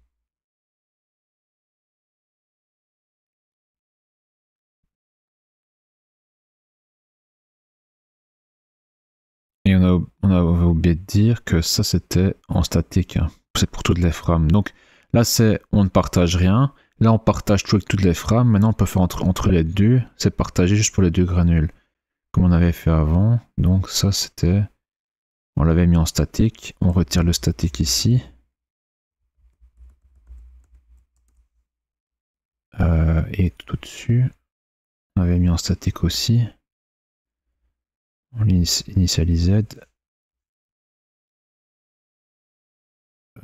Speaker 1: Et on avait oublié de dire que ça c'était en statique. Hein. C'est pour toutes les frames. Donc là c'est on ne partage rien. Là on partage tout avec toutes les frames. Maintenant on peut faire entre les deux. C'est partagé juste pour les deux granules. Comme on avait fait avant. Donc ça c'était... On l'avait mis en statique. On retire le statique ici. Et tout dessus. On avait mis en statique aussi. On initialisait.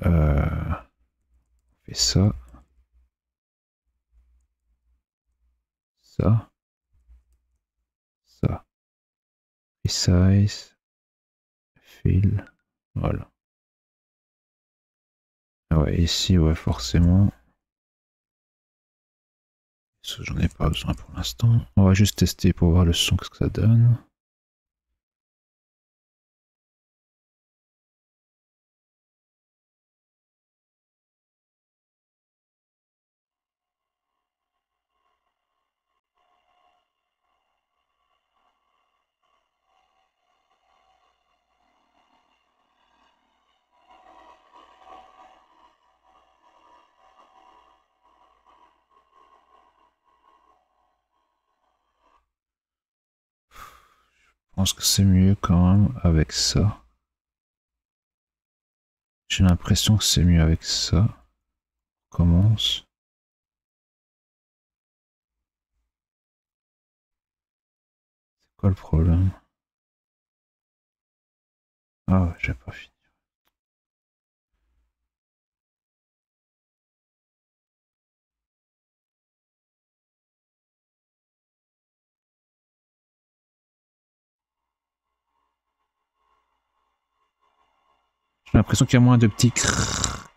Speaker 1: On fait ça. Ça. Ça. Resize. Fill. Voilà. Ouais, ici, ouais, forcément. J'en ai pas besoin pour l'instant. On va juste tester pour voir le son, qu'est-ce que ça donne. Je pense que c'est mieux quand même avec ça. J'ai l'impression que c'est mieux avec ça. On commence. C'est quoi le problème? Ah ouais, j'ai pas fini. J'ai l'impression qu'il y a moins de petits crrrr.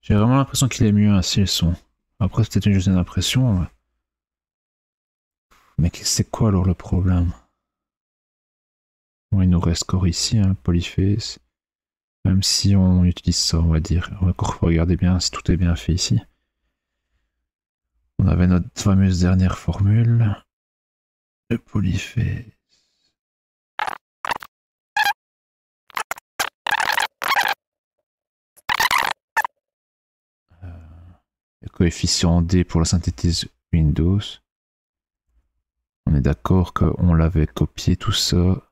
Speaker 1: J'ai vraiment l'impression qu'il est mieux ainsi le son. Après, c'est peut-être juste une impression. Ouais. Mais c'est quoi alors le problème? Bon, il nous reste encore ici, hein, Polyface. Même si on utilise ça, on va dire. On va encore regarder bien si tout est bien fait ici. On avait notre fameuse dernière formule. Le Polyface. Le coefficient D pour la synthétise Windows. On est d'accord qu'on l'avait copié tout ça.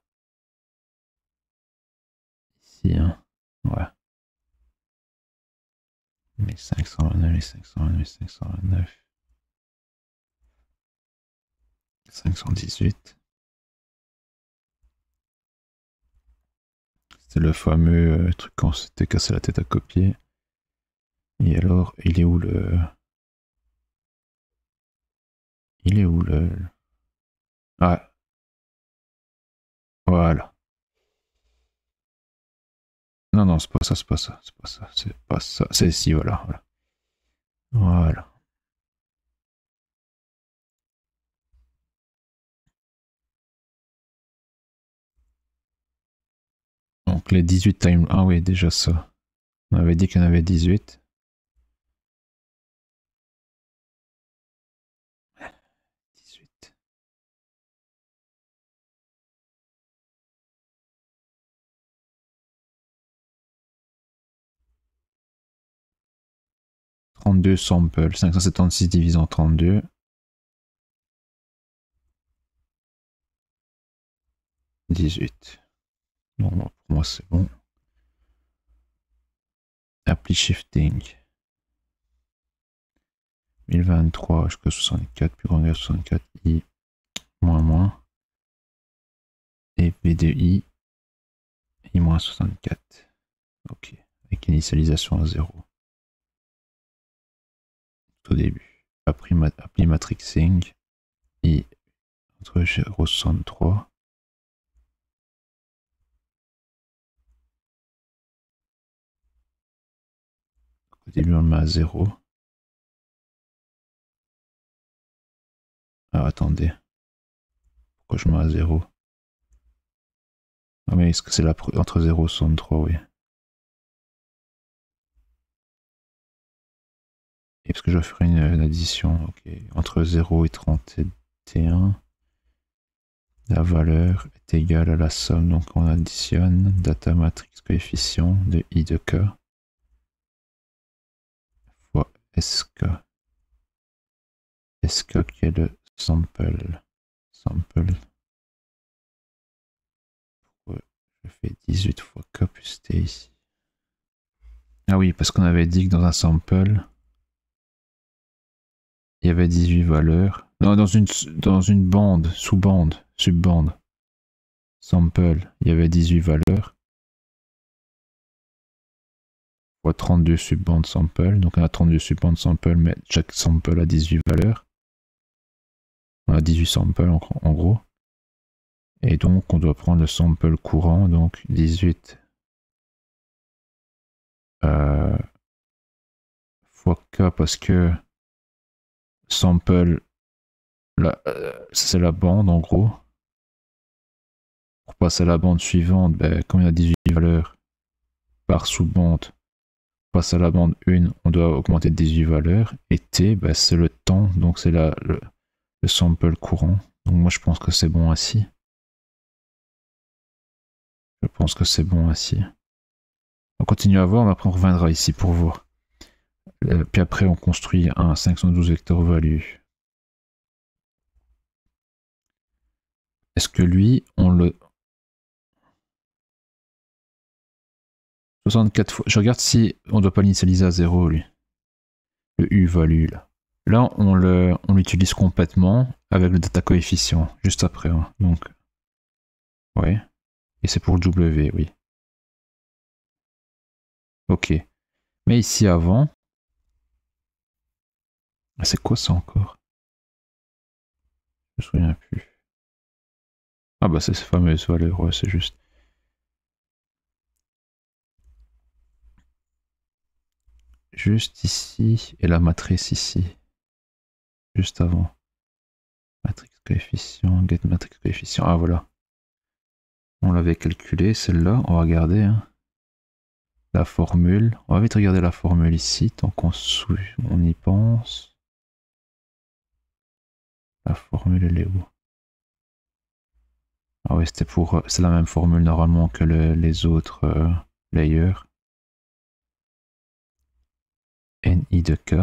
Speaker 1: Ici, hein. Ouais. 1529, 1529, 1529. 518. C'est le fameux truc quand on s'était cassé la tête à copier. Et alors, il est où le... Il est où le... Ah, voilà. Non, non, c'est pas ça, c'est pas ça, c'est pas ça, c'est pas ça. C'est ici, voilà, voilà. Voilà. Donc les 18 time... Ah oui, déjà ça. On avait dit qu'il y en avait 18. « 32 samples, 576 divisé en 32. « 18. Non, pour moi c'est bon. Appli shifting. 1023 jusqu'à 64, plus grand que 64, i, moins moins. Et v de i, i moins 64. Ok, avec initialisation à 0. Au début. Appli matrixing, i entre 0,63. Au début on le met à 0. Ah attendez. Pourquoi je mets à 0? Ah mais est-ce que c'est entre 0 et 63, oui. Et parce que je vais faire une addition, ok. Entre 0 et 31, la valeur est égale à la somme, donc on additionne data matrix coefficient de i de k fois sk. Sk qui est le sample. Sample. Je fais 18 fois k plus t ici. Ah oui, parce qu'on avait dit que dans un sample, il y avait 18 valeurs. Non, dans une bande, sous-bande, subbande, sample, il y avait 18 valeurs. Fois 32 subbandes sample. Donc on a 32 subbandes sample, mais chaque sample a 18 valeurs. On a 18 samples en gros. Et donc on doit prendre le sample courant, donc 18 fois k, parce que sample, c'est la bande en gros. Pour passer à la bande suivante, ben, comme il y a 18 valeurs par sous-bande, pour passer à la bande 1, on doit augmenter de 18 valeurs. Et t, ben, c'est le temps, donc c'est le sample courant. Donc moi je pense que c'est bon ainsi. Je pense que c'est bon ainsi. On continue à voir, mais après on reviendra ici pour voir. Puis après on construit un 512 vector value. Est-ce que lui, on le... 64 fois... Je regarde si on ne doit pas l'initialiser à 0, lui. Le U value, là. Là, on l'utilise complètement avec le data coefficient, juste après. Hein. Donc, ouais. Et c'est pour le W, oui. Ok. Mais ici, avant... C'est quoi ça encore? Je me souviens plus. Ah bah c'est ces fameuses valeurs, ouais, c'est juste. Juste ici, et la matrice ici. Juste avant. Matrix coefficient, get matrix coefficient. Ah voilà. On l'avait calculé, celle-là. On va regarder hein. La formule. On va vite regarder la formule ici, tant qu'on y pense. La formule, elle est où? Ah ouais, c'était pour... C'est la même formule normalement que les autres layers. NI de K.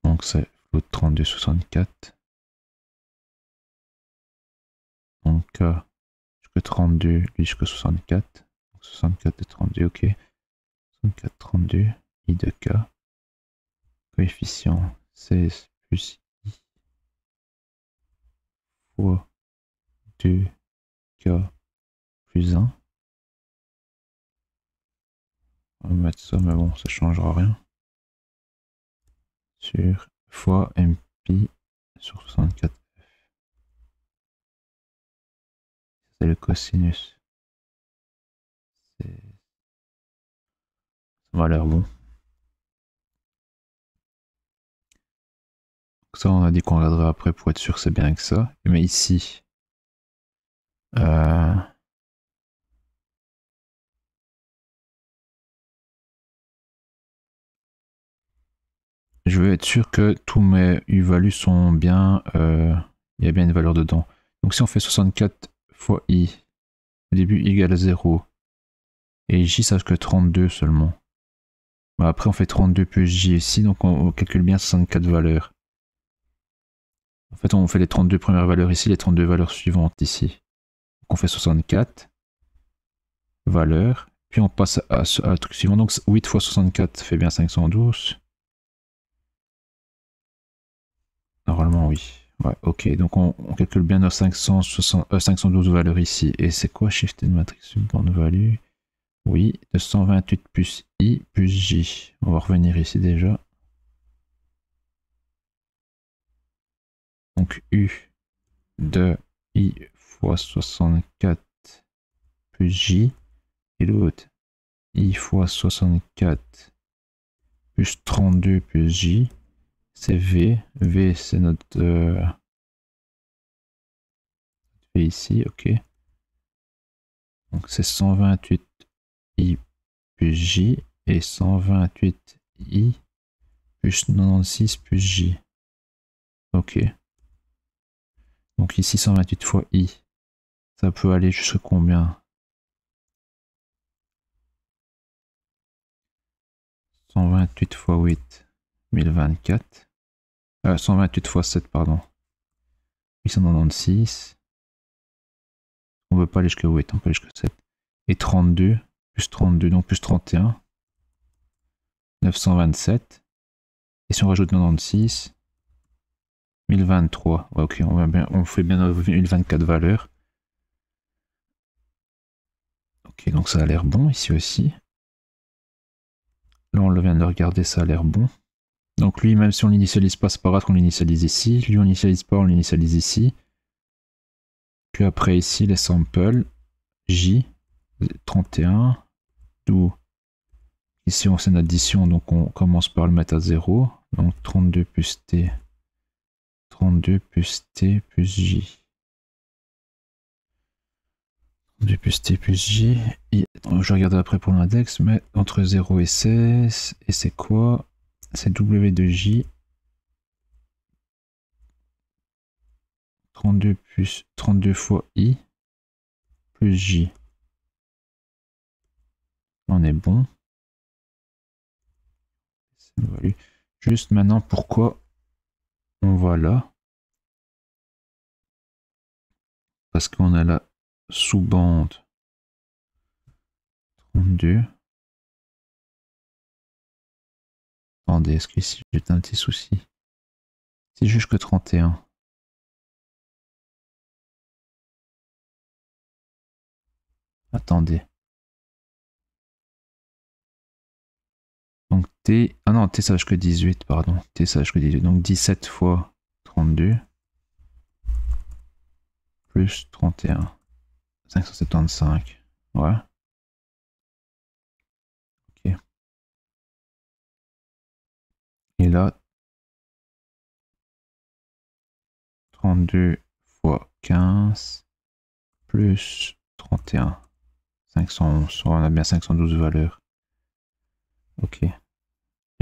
Speaker 1: Donc c'est float 3264. Donc K jusqu'à 32, lui jusqu'à 64. Donc 64 et 32, ok. 64, 32, I de K. Coefficient 16 plus I fois 2K plus 1. On va mettre ça, mais bon, ça changera rien. Sur fois MP sur 64F. C'est le cosinus. Ça m'a l'air bon. Ça, on a dit qu'on regarderait après pour être sûr que c'est bien que ça. Mais ici, Je veux être sûr que tous mes u-values sont bien, il y a bien une valeur dedans. Donc si on fait 64 fois i, au début égale 0, et j ça que 32 seulement. Bah, après on fait 32 plus j ici, donc on calcule bien 64 valeurs. En fait on fait les 32 premières valeurs ici, les 32 valeurs suivantes ici. Donc on fait 64 valeurs, puis on passe à un truc suivant. Donc 8 fois 64 fait bien 512. Normalement oui. Ouais, ok, donc on calcule bien nos 512 valeurs ici. Et c'est quoi shift de matrice subbande value? Oui, 228 plus i plus j. On va revenir ici déjà. Donc u de i fois 64 plus j. Et l'autre, i fois 64 plus 32 plus j. C'est v. V c'est notre v ici, ok. Donc c'est 128 i plus j et 128 i plus 96 plus j. Ok. Donc ici 128 fois i. Ça peut aller jusqu'à combien? 128 fois 8, 1024. 128 fois 7, pardon. 896. On ne veut pas aller jusqu'à 8, on peut aller jusqu'à 7. Et 32, plus 32, donc plus 31. 927. Et si on rajoute 96, 1023. Ouais, ok, on fait bien 1024 valeurs. Ok, donc ça a l'air bon ici aussi. Là, on vient de regarder, ça a l'air bon. Donc lui, même si on l'initialise pas, c'est pas grave qu'on l'initialise ici. Lui, on l'initialise pas, on l'initialise ici. Puis après ici, les samples, J, 31, d'où ici on fait une addition, donc on commence par le mettre à 0. Donc 32 plus T, 32 plus T plus J. 32 plus T plus J. Je regarde après pour l'index, mais entre 0 et 16, et c'est quoi? C'est W de J. 32 plus 32 fois I plus J. On est bon. Juste maintenant, pourquoi on va là? Parce qu'on a la sous-bande 32. Attendez, est-ce qu'ici j'ai un petit souci? C'est jusque 31. Attendez. Donc T... Ah non, T ça jusque 18, pardon. T ça jusque 18. Donc 17 fois 32 plus 31. 575. Ouais. Ok. Et là, 32 fois 15 plus 31. 511. On a bien 512 valeurs. Ok. Et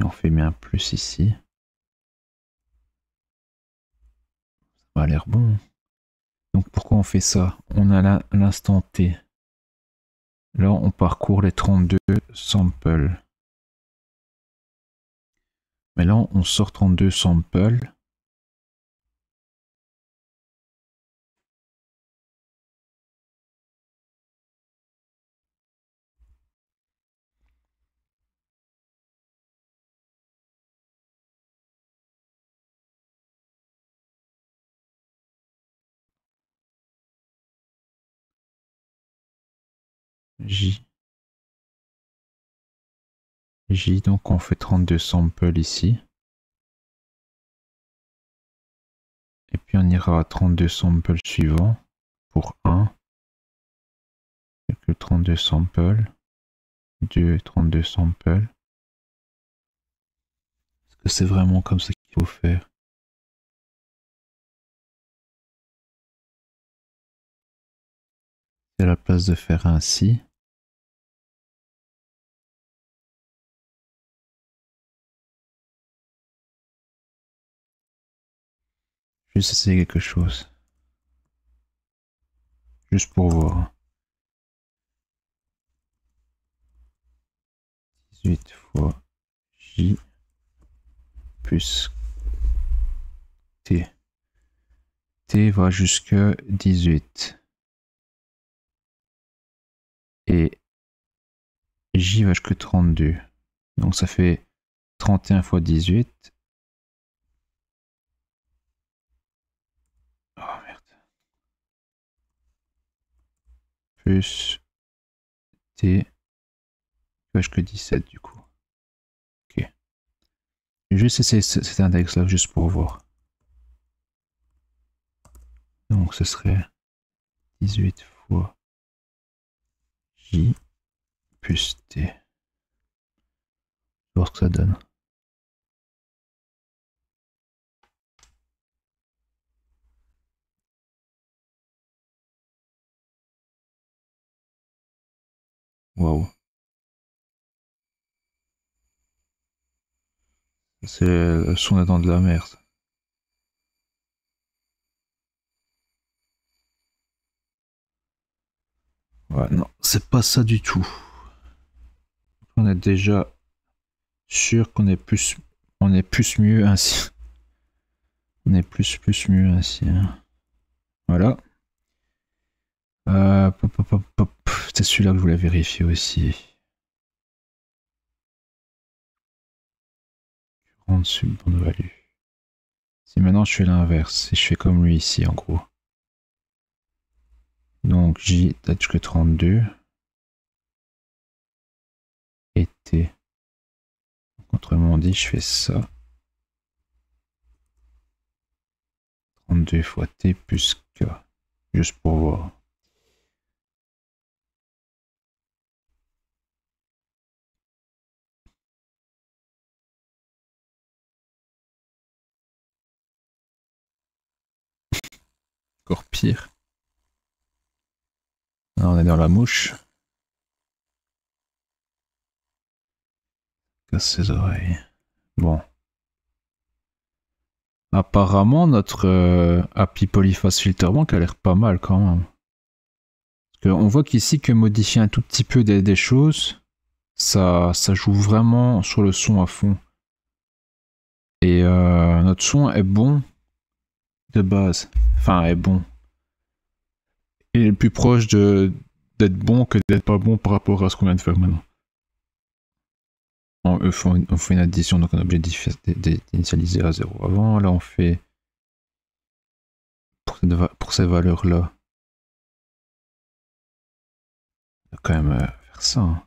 Speaker 1: on fait bien plus ici. Ça a l'air bon. Donc pourquoi on fait ça? On a l'instant T. Là, on parcourt les 32 samples. Mais là, on sort 32 samples. J. J, donc on fait 32 samples ici. Et puis on ira à 32 samples suivants pour 1. Quelques 32 samples. 2, 32 samples. Est-ce que c'est vraiment comme ça qu'il faut faire? C'est à la place de faire ainsi. Juste essayer quelque chose. Juste pour voir. 18 fois J plus T. T va jusqu'à 18. Et J va jusqu'à 32. Donc ça fait 31 fois 18. Oh merde. Plus T va jusqu'à 17 du coup. Ok. Je vais juste essayer cet index là juste pour voir. Donc ce serait 18 fois J plus T. Voir ce que ça donne. Waouh. C'est le son dans de la merde. Ouais, non, c'est pas ça du tout. On est déjà sûr qu'on est plus mieux ainsi. On est plus mieux ainsi. Hein. Voilà. C'est celui-là que je voulais vérifier aussi. Rendre sub bonne value. Si maintenant je fais l'inverse, si je fais comme lui ici en gros. Donc J touch que 32. Et T. Donc, autrement dit, je fais ça. 32 fois T plus K. Juste pour voir. Encore pire. Là, on est dans la mouche. Casse ses oreilles. Bon. Apparemment, notre API Polyphase Filter Bank a l'air pas mal quand même. Parce qu'on voit qu'ici que modifier un tout petit peu des choses, ça joue vraiment sur le son à fond. Et notre son est bon de base. Enfin, est bon. Il est plus proche d'être bon que d'être pas bon par rapport à ce qu'on vient de faire maintenant. On fait une addition, donc on est obligé d'initialiser à 0 avant. Là, on fait pour ces valeurs-là. On va quand même faire ça. Hein.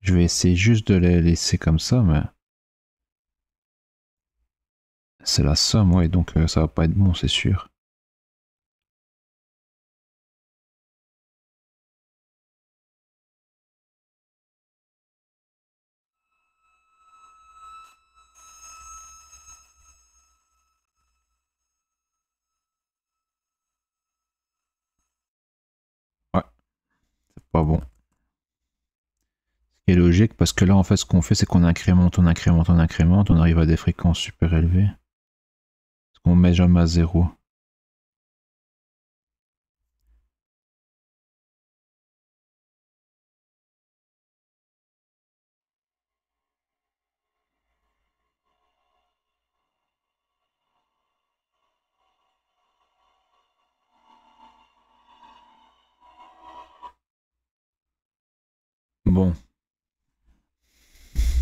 Speaker 1: Je vais essayer juste de les laisser comme ça, mais c'est la somme, ouais, donc ça va pas être bon, c'est sûr. Ouais, c'est pas bon. Ce qui est logique, parce que là, en fait, ce qu'on fait, c'est qu'on incrémente, on arrive à des fréquences super élevées. Parce qu'on met jamais à 0. Bon.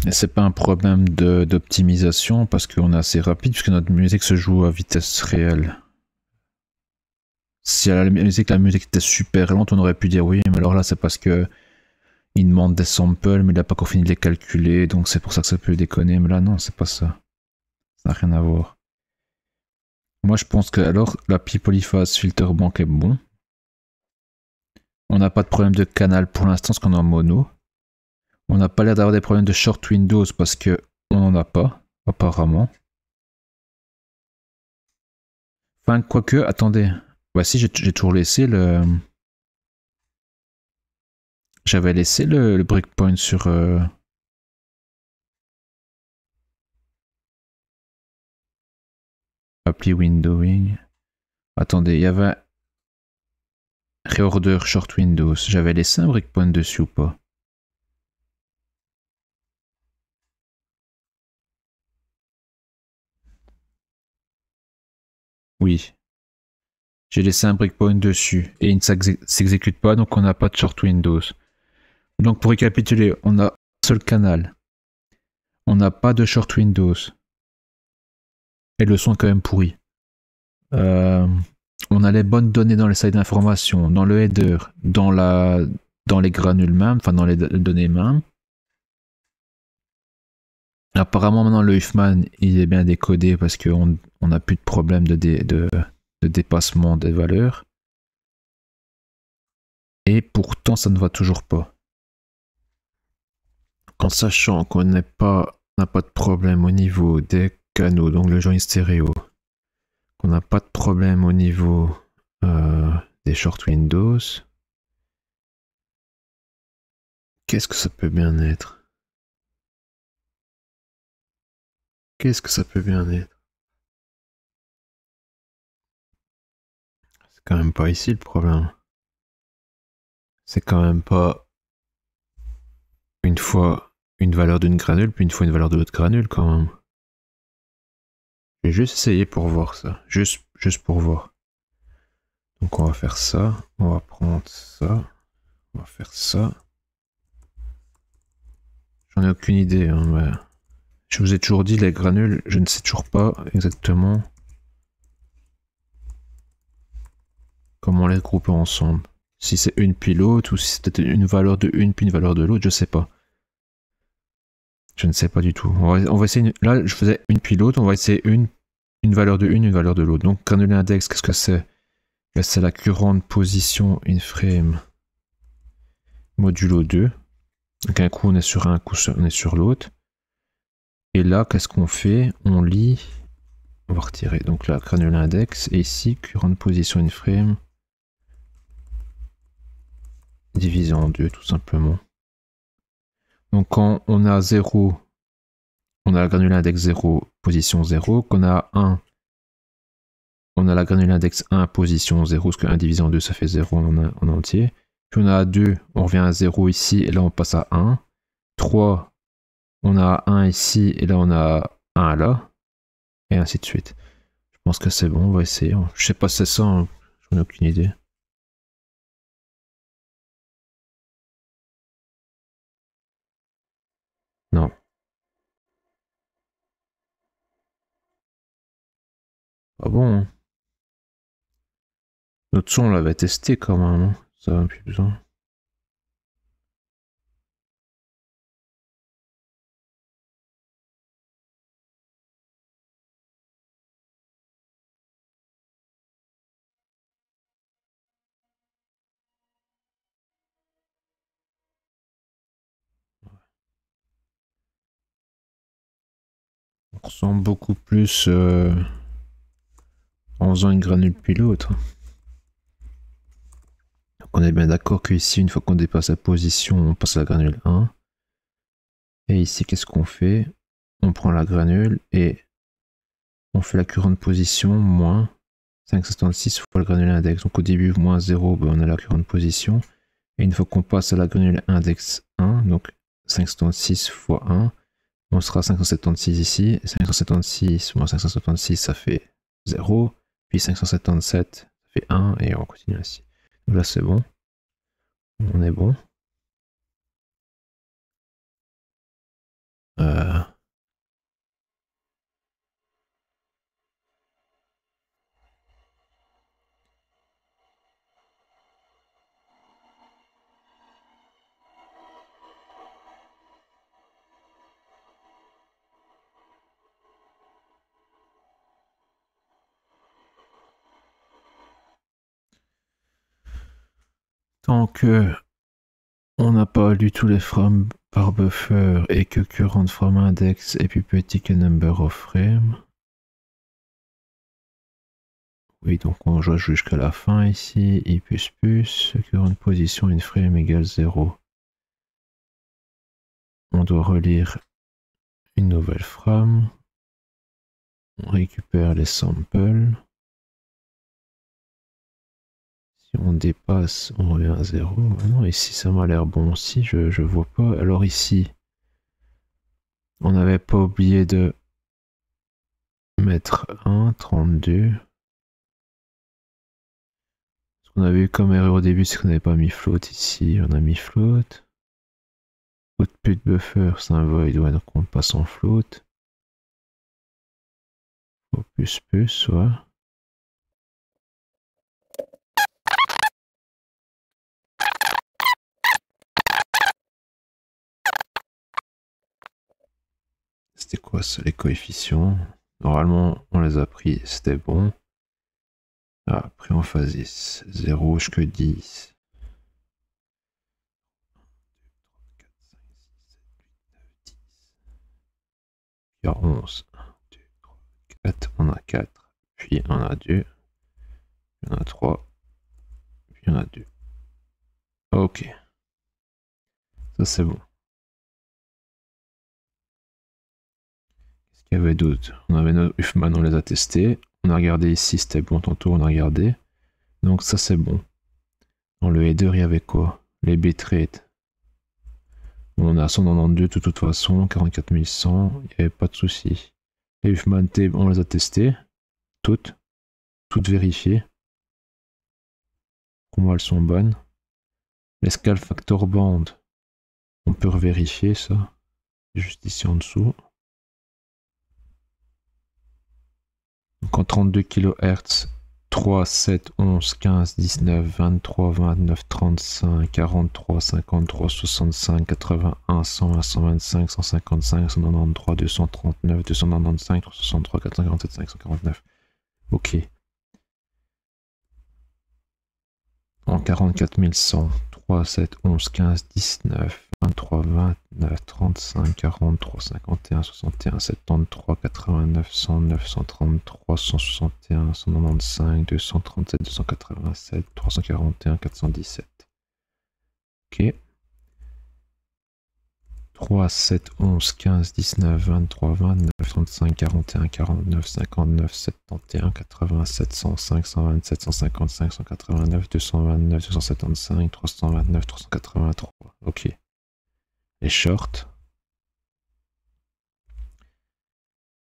Speaker 1: Et c'est pas un problème d'optimisation parce qu'on est assez rapide puisque notre musique se joue à vitesse réelle. Si à la musique était super lente, on aurait pu dire oui, mais alors là c'est parce que il demande des samples, mais il n'a pas encore fini de les calculer, donc c'est pour ça que ça peut déconner. Mais là non, c'est pas ça. Ça n'a rien à voir. Moi je pense que alors la Polyphase Filter Bank est bon. On n'a pas de problème de canal pour l'instant parce qu'on est en mono. On n'a pas l'air d'avoir des problèmes de short windows parce que on n'en a pas, apparemment. Enfin, quoique, attendez. Bah si, j'ai toujours laissé le... J'avais laissé le breakpoint sur... appli windowing. Attendez, il y avait reorder short windows. J'avais laissé un breakpoint dessus ou pas? Oui. J'ai laissé un breakpoint dessus et il ne s'exécute pas, donc on n'a pas de short windows. Donc pour récapituler, on a un seul canal. On n'a pas de short windows. Et le son est quand même pourri. On a les bonnes données dans les sites d'information, dans le header, dans les granules même, enfin dans les données même. Apparemment maintenant le Huffman il est bien décodé parce qu'on n'a plus de problème de dépassement des valeurs. Et pourtant ça ne va toujours pas. En sachant qu'on n'a pas de problème au niveau des canaux, donc le joint stéréo, qu'on n'a pas de problème au niveau des short windows, qu'est-ce que ça peut bien être? Qu'est-ce que ça peut bien être? C'est quand même pas ici le problème. C'est quand même pas une fois une valeur d'une granule, puis une fois une valeur de l'autre granule quand même. Je vais juste essayer pour voir ça. Juste pour voir. Donc on va faire ça. On va prendre ça. On va faire ça. J'en ai aucune idée. Hein, mais je vous ai toujours dit, les granules, je ne sais toujours pas exactement comment les grouper ensemble. Si c'est une puis l'autre, ou si c'était une valeur de une puis une valeur de l'autre, je sais pas. Je ne sais pas du tout. On va essayer. Là, je faisais une puis l'autre. On va essayer une valeur de une valeur de l'autre. Donc, granule index, qu'est-ce que c'est? C'est la current position in frame modulo 2. Donc, un coup, on est sur un coup, on est sur l'autre. Et là, qu'est-ce qu'on fait? On lit. On va retirer. Donc, là, granule index. Et ici, current position in frame divisé en 2, tout simplement. Donc, quand on a 0, on a la granule index 0, position 0. Quand on a 1, on a la granule index 1, position 0, parce que 1 divisé en 2, ça fait 0 en entier. Puis on a 2, on revient à 0 ici, et là on passe à 1. 3, on a 1 ici, et là on a 1 là. Et ainsi de suite. Je pense que c'est bon, on va essayer. Je sais pas si c'est ça, hein. J'en ai aucune idée. Non. Pas bon, hein. Notre son, on l'avait testé quand même, hein. Ça va plus besoin. On ressent beaucoup plus en faisant une granule puis l'autre. Donc on est bien d'accord qu'ici, une fois qu'on dépasse la position, on passe à la granule 1. Et ici, qu'est-ce qu'on fait? On prend la granule et on fait la current position moins 576 fois le granule index. Donc au début, moins 0, ben on a la current position. Et une fois qu'on passe à la granule index 1, donc 576 fois 1, on sera 576 ici. Et 576 moins 576, ça fait 0. Puis 577, ça fait 1. Et on continue ainsi. Donc là, c'est bon. On est bon. Tant que on n'a pas lu tous les frames par buffer et que current from index est plus petit que number of frames. Oui, donc on joue jusqu'à la fin ici, i++, current position in frame égale 0. On doit relire une nouvelle frame. On récupère les samples. Si on dépasse, on revient à 0. Non, ici ça m'a l'air bon aussi, je vois pas. Alors ici, on n'avait pas oublié de mettre 1, 32. Ce qu'on avait eu comme erreur au début, c'est qu'on n'avait pas mis float ici. On a mis float. Output buffer, c'est un void, ouais, donc on passe en float. Au plus, ouais. C'était quoi ça, les coefficients? Normalement, on les a pris, c'était bon. Ah, après en phase 10, 0 jusqu'à 10. 11, 1, 2, 3, 4, on a 4, puis on a 2, puis on a 3, puis on a 2. Ok, ça c'est bon. Qu'est-ce qu'il y avait d'autre? On avait nos Huffman, on les a testés. On a regardé ici, c'était bon, tantôt on a regardé. Donc ça c'est bon. Dans le header, il y avait quoi? Les bitrates. On a 192 de toute façon, 44100, il n'y avait pas de souci. Les Huffman Tape, on les a testés, toutes vérifiées. Comment elles sont bonnes. Les Scale Factor Band, on peut revérifier ça, juste ici en dessous. Donc en 32 kHz, 3, 7, 11, 15, 19, 23, 29, 35, 43, 53, 65, 81, 101, 125, 155, 193, 239, 295, 363, 447, 549. Ok. En 44 100, 3, 7, 11, 15, 19, 23, 29, 35, 43, 51, 61, 73, 89, 109, 133, 161, 195, 237, 287, 341, 417. Ok. 3, 7, 11, 15, 19, 23, 29, 35, 41, 49, 59, 71, 87, 105, 127, 155, 189, 229, 275, 329, 383. Ok. Les shorts.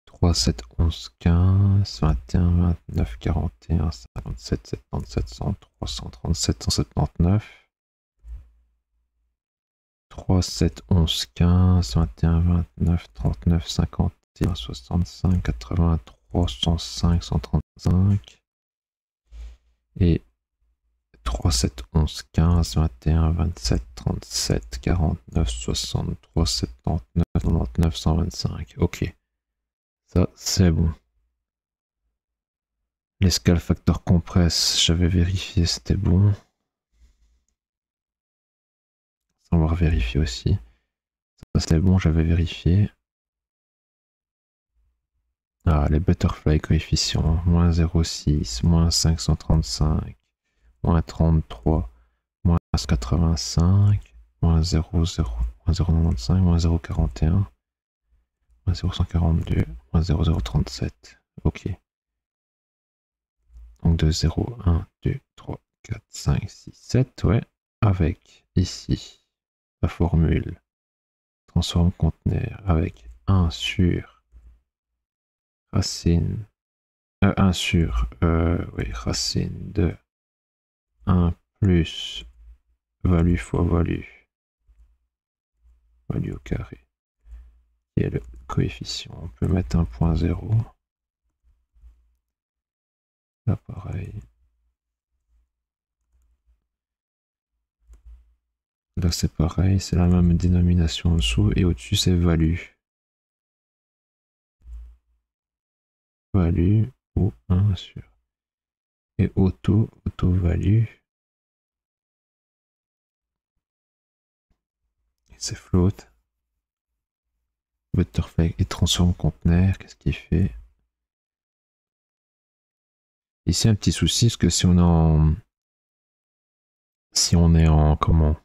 Speaker 1: 3, 7, 11, 15, 21, 29, 41, 57, 77, 103, 137, 179. 3, 7, 11, 15, 21, 29, 39, 51, 65, 83, 105, 135. Et 3, 7, 11, 15, 21, 27, 37, 49, 63, 79, 99, 125. Ok. Ça, c'est bon. Les Scale Factor Compress, j'avais vérifié, c'était bon. On va revérifier aussi. Ça, c'était bon, j'avais vérifié. Ah, les butterfly coefficients, moins 0,6, moins 535, moins 33, moins 85, moins 0,0, moins 0,95, moins 0,41, moins 0,142, moins 0,037. Ok. Donc de 0, 1, 2, 3, 4, 5, 6, 7, ouais. Avec ici la formule transform conteneur avec 1 sur racine 1 sur oui, racine de 1 plus value fois value au carré qui est le coefficient. On peut mettre 1.0. Là pareil. Là c'est pareil, c'est la même dénomination en dessous et au-dessus c'est value. Value ou 1 sur. Et auto value. C'est float. Butterfly et transform conteneur, qu'est-ce qu'il fait? Ici un petit souci, parce que si on est en comment?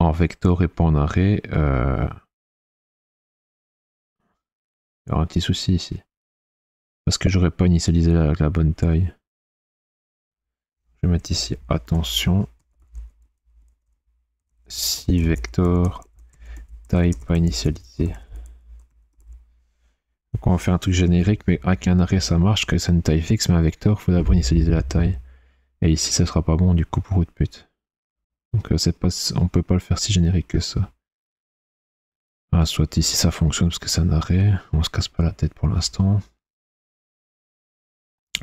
Speaker 1: En vector et pas en arrêt, Il y aura un petit souci ici. Parce que j'aurais pas initialisé la bonne taille. Je vais mettre ici attention. Si vector taille pas initialisée. Donc on va faire un truc générique, mais avec un arrêt ça marche, quand c'est une taille fixe, mais un vecteur, il faut d'abord initialiser la taille. Et ici ça sera pas bon du coup pour output. Donc c'est pas, on peut pas le faire si générique que ça. Ah, soit ici ça fonctionne parce que c'est un arrêt, on se casse pas la tête pour l'instant.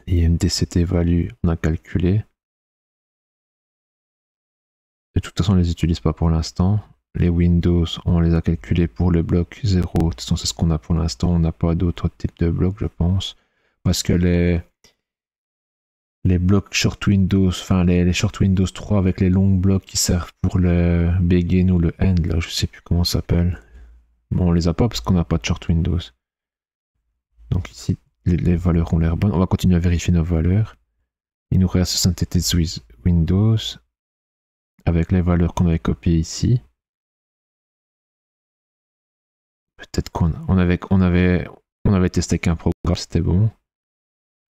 Speaker 1: IMDCT value, on a calculé. De toute façon on les utilise pas pour l'instant. Les Windows, on les a calculés pour le bloc 0. De toute façon c'est ce qu'on a pour l'instant, on n'a pas d'autres types de blocs je pense. Parce que les blocs short Windows, enfin les short Windows 3 avec les longs blocs qui servent pour le begin ou le end, là je sais plus comment ça s'appelle. Bon on les a pas parce qu'on n'a pas de short Windows. Donc ici les valeurs ont l'air bonnes. On va continuer à vérifier nos valeurs. Il nous reste Synthetize with Windows avec les valeurs qu'on avait copiées ici. Peut-être qu'on avait testé qu'un programme, c'était bon.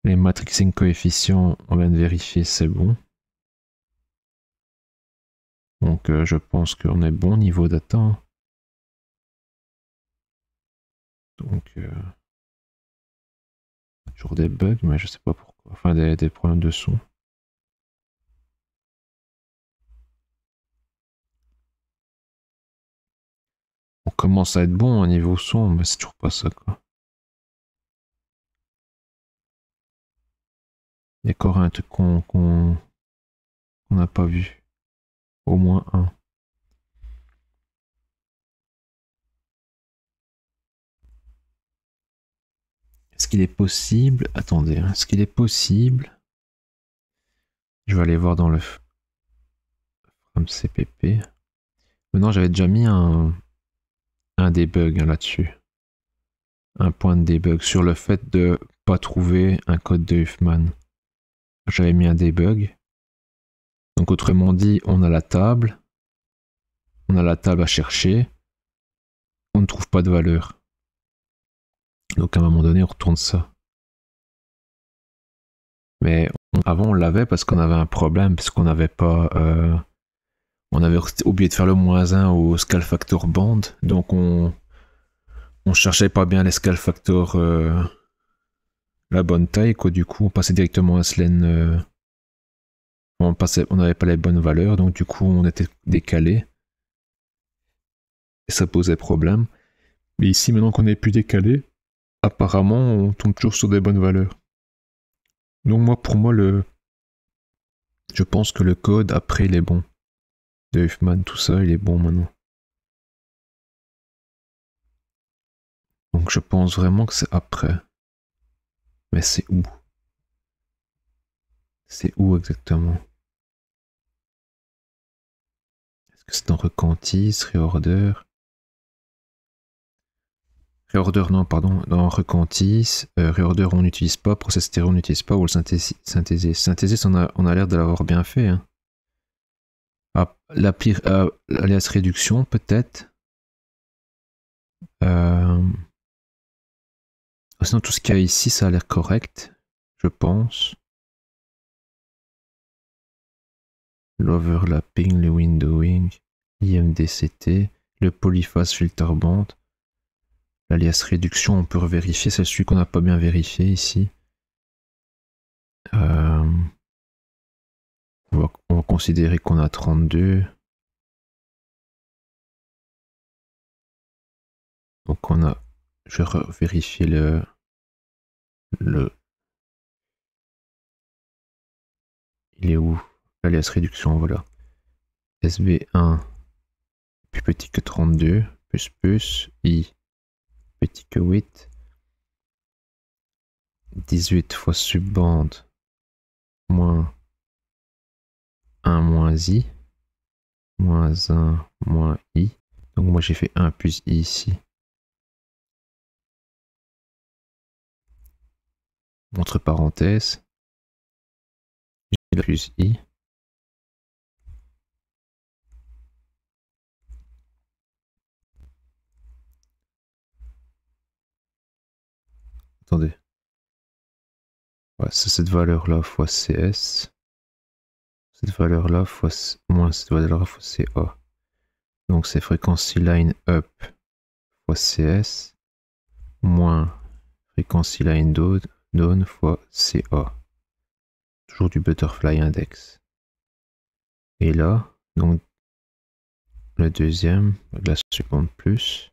Speaker 1: Les matrixing coefficients, on vient de vérifier, c'est bon. Donc je pense qu'on est bon niveau data. Donc toujours des bugs, mais je sais pas pourquoi. Enfin des problèmes de son. On commence à être bon au niveau son, mais c'est toujours pas ça quoi. Il y a encore un truc qu'on n'a pas vu. Au moins un. Est-ce qu'il est possible... Attendez, est-ce qu'il est possible... Je vais aller voir dans le from CPP. Maintenant, j'avais déjà mis un debug là-dessus. Un point de debug sur le fait de pas trouver un code de Huffman. J'avais mis un debug. Donc autrement dit, on a la table. On a la table à chercher. On ne trouve pas de valeur. Donc à un moment donné, on retourne ça. Mais avant, on l'avait parce qu'on avait un problème, parce qu'on n'avait pas... on avait oublié de faire le -1 au scale factor band. Donc on cherchait pas bien les scale factor la bonne taille, quoi. Du coup, on passait directement à Slen. On n'avait pas les bonnes valeurs, donc du coup, on était décalé. Et ça posait problème. Mais ici, maintenant qu'on est plus décalé, apparemment, on tombe toujours sur des bonnes valeurs. Donc pour moi, je pense que le code, après, il est bon. De Huffman, tout ça, il est bon maintenant. Donc je pense vraiment que c'est après. Mais c'est où? C'est où exactement? Est-ce que c'est dans Recantis, Reorder? Reorder, non, pardon, dans Recantis, Reorder on n'utilise pas, Process Stereo on n'utilise pas, ou le Synthesis. Synthesis on a l'air de l'avoir bien fait. Hein. Ah, l'alias réduction peut-être. Sinon tout ce qu'il y a ici ça a l'air correct, je pense. L'overlapping, le windowing, IMDCT, le polyphase filter band. L'alias réduction, on peut revérifier, c'est celui qu'on n'a pas bien vérifié ici. On va considérer qu'on a 32. Donc on a... Je vais vérifier le... Il est où? L'alias réduction, voilà. SB1 plus petit que 32, plus, I petit que 8. 18 fois subbande moins 1 moins I, moins 1 moins I. Donc moi j'ai fait 1 plus I ici. Entre parenthèses, plus I. Attendez. Ouais, c'est cette valeur-là fois CS. Cette valeur-là fois moins cette valeur-là fois CA. Donc c'est frequency line up fois CS moins frequency line down fois CA. Toujours du butterfly index. Et là, donc le deuxième, la seconde plus.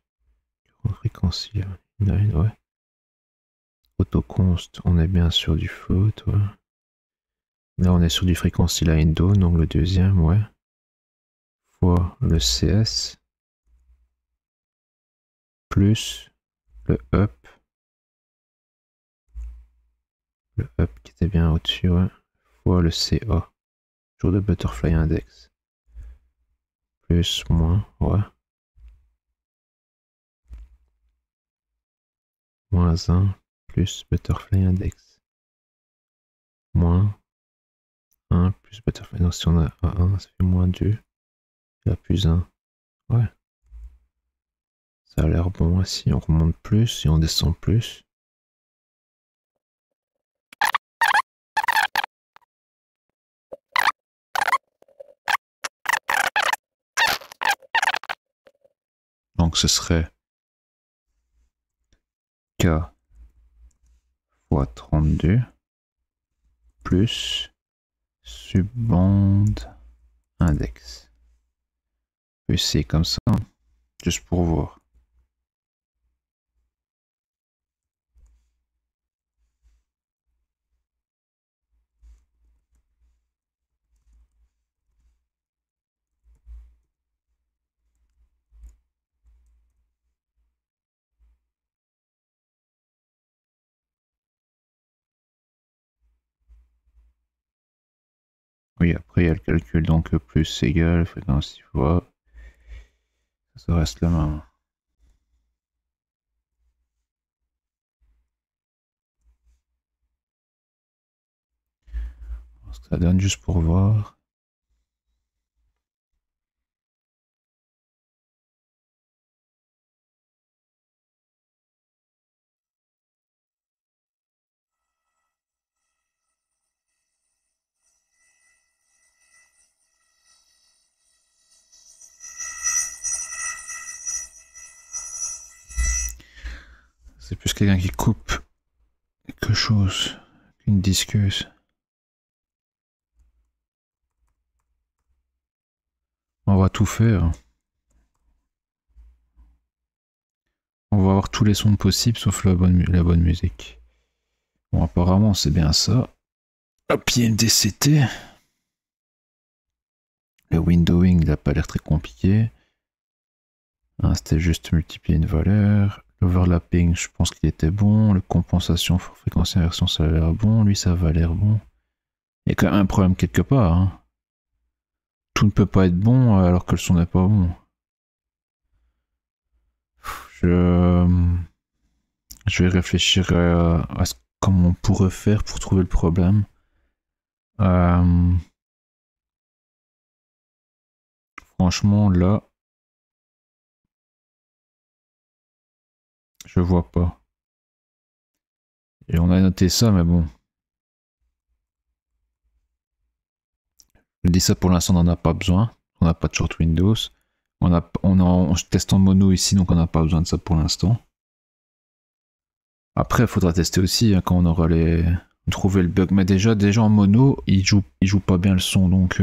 Speaker 1: Frequency line, ouais. Autoconst, on est bien sur du float, ouais. Là on est sur du frequency line down, donc le deuxième, ouais. Fois le CS. Plus le up. Le up qui était bien au-dessus, ouais. Fois le CA. Toujours de butterfly index. Plus, moins, ouais. Moins 1, plus butterfly index. Moins 1, plus butterfly. Donc si on a 1, ça fait moins 2. Là, plus 1. Ouais. Ça a l'air bon. Si on remonte plus, si on descend plus. Donc ce serait K fois 32 plus subbande index. Je vais essayer comme ça, juste pour voir. Oui, après il y a le calcul, donc plus égal, fréquence fois, ça reste la même. Ce que ça donne juste pour voir. C'est plus quelqu'un qui coupe quelque chose qu'une disqueuse. On va tout faire. On va avoir tous les sons possibles sauf la bonne musique. Bon, apparemment c'est bien ça. Hop, IMDCT. Le windowing, il n'a pas l'air très compliqué. Hein, c'était juste multiplier une valeur. L'overlapping, je pense qu'il était bon. Le compensation pour fréquence inversion, ça a l'air bon. Lui, ça va l'air bon. Il y a quand même un problème quelque part. Hein. Tout ne peut pas être bon alors que le son n'est pas bon. Je vais réfléchir à comment on pourrait faire pour trouver le problème. Franchement, là, je vois pas. Et on a noté ça, mais bon. Je dis ça pour l'instant, on n'en a pas besoin. On n'a pas de short Windows. On teste en mono ici, donc on n'a pas besoin de ça pour l'instant. Après, il faudra tester aussi hein, quand on aura trouvé le bug. Mais déjà en mono, il joue pas bien le son, donc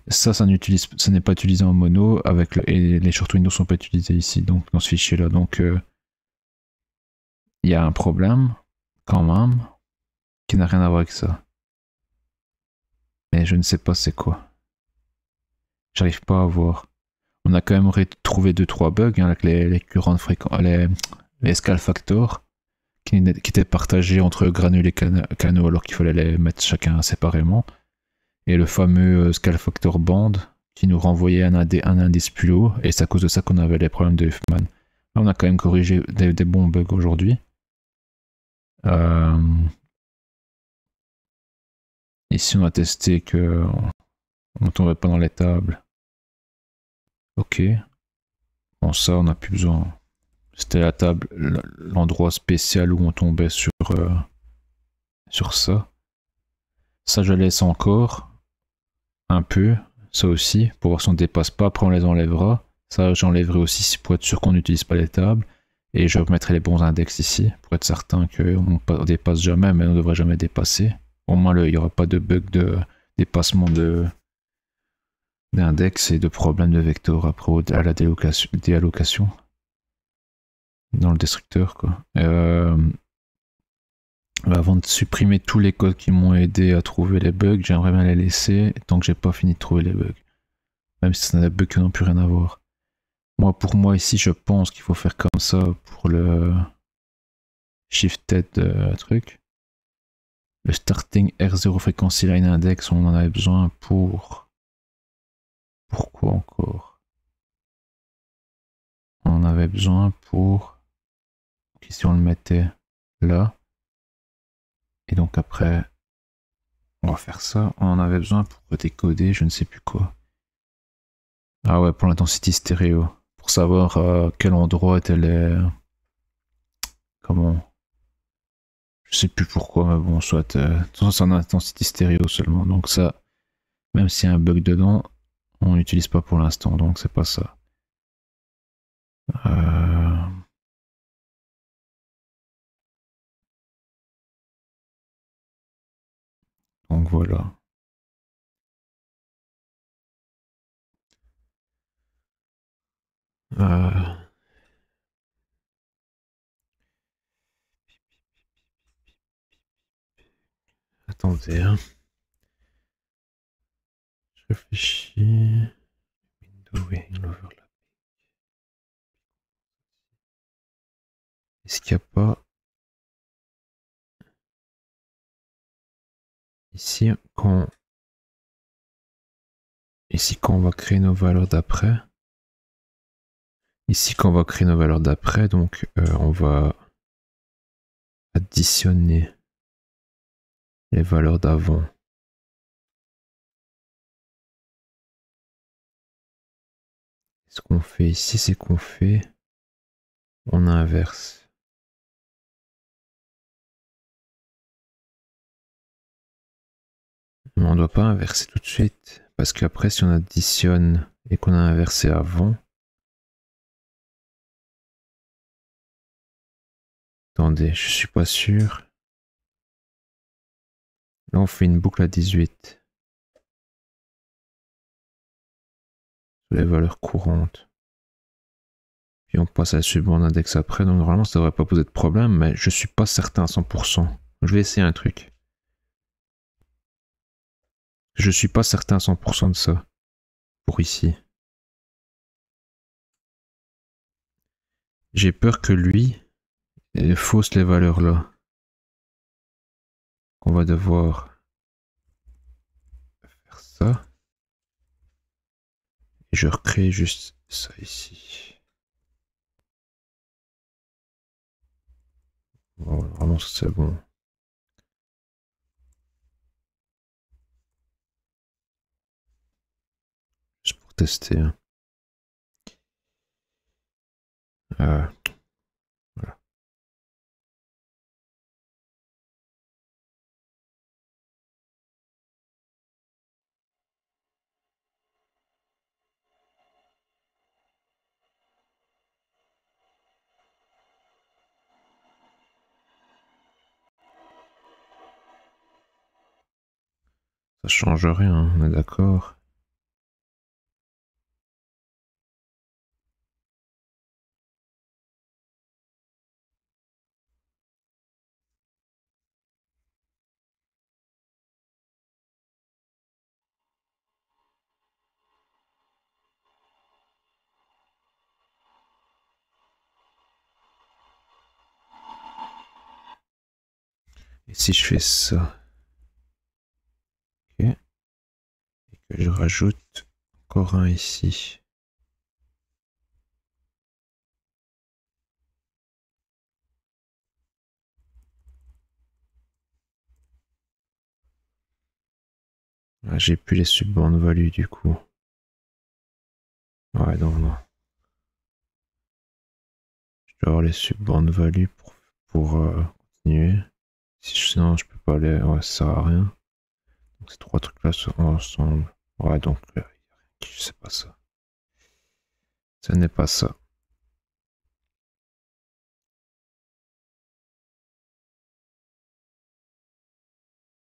Speaker 1: ça n'est pas utilisé en mono et les short Windows sont pas utilisés ici, donc dans ce fichier-là. Donc il y a un problème quand même qui n'a rien à voir avec ça. Mais je ne sais pas c'est quoi. J'arrive pas à voir. On a quand même retrouvé 2-3 bugs hein, avec les currents fréquents, les scale factors qui étaient partagés entre granules et canaux alors qu'il fallait les mettre chacun séparément. Et le fameux scale factor band qui nous renvoyait un indice plus haut. Et c'est à cause de ça qu'on avait les problèmes de Huffman. Là, on a quand même corrigé des bons bugs aujourd'hui. Ici, on a testé que on ne tombait pas dans les tables. Ok. Bon, ça, on n'a plus besoin. C'était la table, l'endroit spécial où on tombait sur ça. Ça, je laisse encore un peu, ça aussi, pour voir si on ne dépasse pas. Après, on les enlèvera. Ça, j'enlèverai aussi pour être sûr qu'on n'utilise pas les tables. Et je remettrai les bons index ici pour être certain qu'on ne dépasse jamais, mais on ne devrait jamais dépasser. Au moins, il n'y aura pas de bug de dépassement d'index et de problème de vecteur après à la déallocation dans le destructeur, quoi. Avant de supprimer tous les codes qui m'ont aidé à trouver les bugs, j'aimerais bien les laisser tant que j'ai pas fini de trouver les bugs. Même si c'est des bugs qui n'ont plus rien à voir. Pour moi ici, je pense qu'il faut faire comme ça pour le shifted truc. Le starting R0 frequency line index, on en avait besoin pour... Pourquoi encore? On en avait besoin pour... Okay, si on le mettait là. Et donc après, on va faire ça. On en avait besoin pour décoder, je ne sais plus quoi. Ah ouais, pour l'intensity stéréo. Pour savoir à quel endroit étaient les... Comment... Je sais plus pourquoi, mais bon, soit... De toute façon, c'est en intensity stéréo seulement. Donc ça, même s'il y a un bug dedans, on n'utilise pas pour l'instant. Donc c'est pas ça. Donc voilà. Attendez, hein. Je réfléchis. Windowing, overlap. Est-ce qu'il n'y a pas... Ici, quand on va créer nos valeurs d'après... Ici, quand on va créer nos valeurs d'après, donc on va additionner les valeurs d'avant. Ce qu'on fait ici, c'est qu'on fait... On inverse. Mais on ne doit pas inverser tout de suite. Parce qu'après, si on additionne et qu'on a inversé avant... Attendez, je suis pas sûr. Là, on fait une boucle à 18. Sur les valeurs courantes. Puis on passe à la suivante index après. Donc normalement, ça devrait pas poser de problème, mais je suis pas certain à 100%. Je vais essayer un truc. Je suis pas certain à 100% de ça. Pour ici. J'ai peur que lui fausse les valeurs là. On va devoir faire ça. Et je recrée juste ça ici. Bon, vraiment, c'est bon. Juste pour tester. Hein. Voilà. Ça change rien, on est d'accord. Et si je fais ça, ok, et que je rajoute encore un ici. Ah, j'ai plus les subbandes values du coup. Ouais, non. Je dois avoir les sub-band value pour continuer. Sinon, je peux pas aller. Ouais, ça sert à rien. Donc, ces trois trucs là sont ensemble. Ouais, donc, je sais pas ça. Ce n'est pas ça.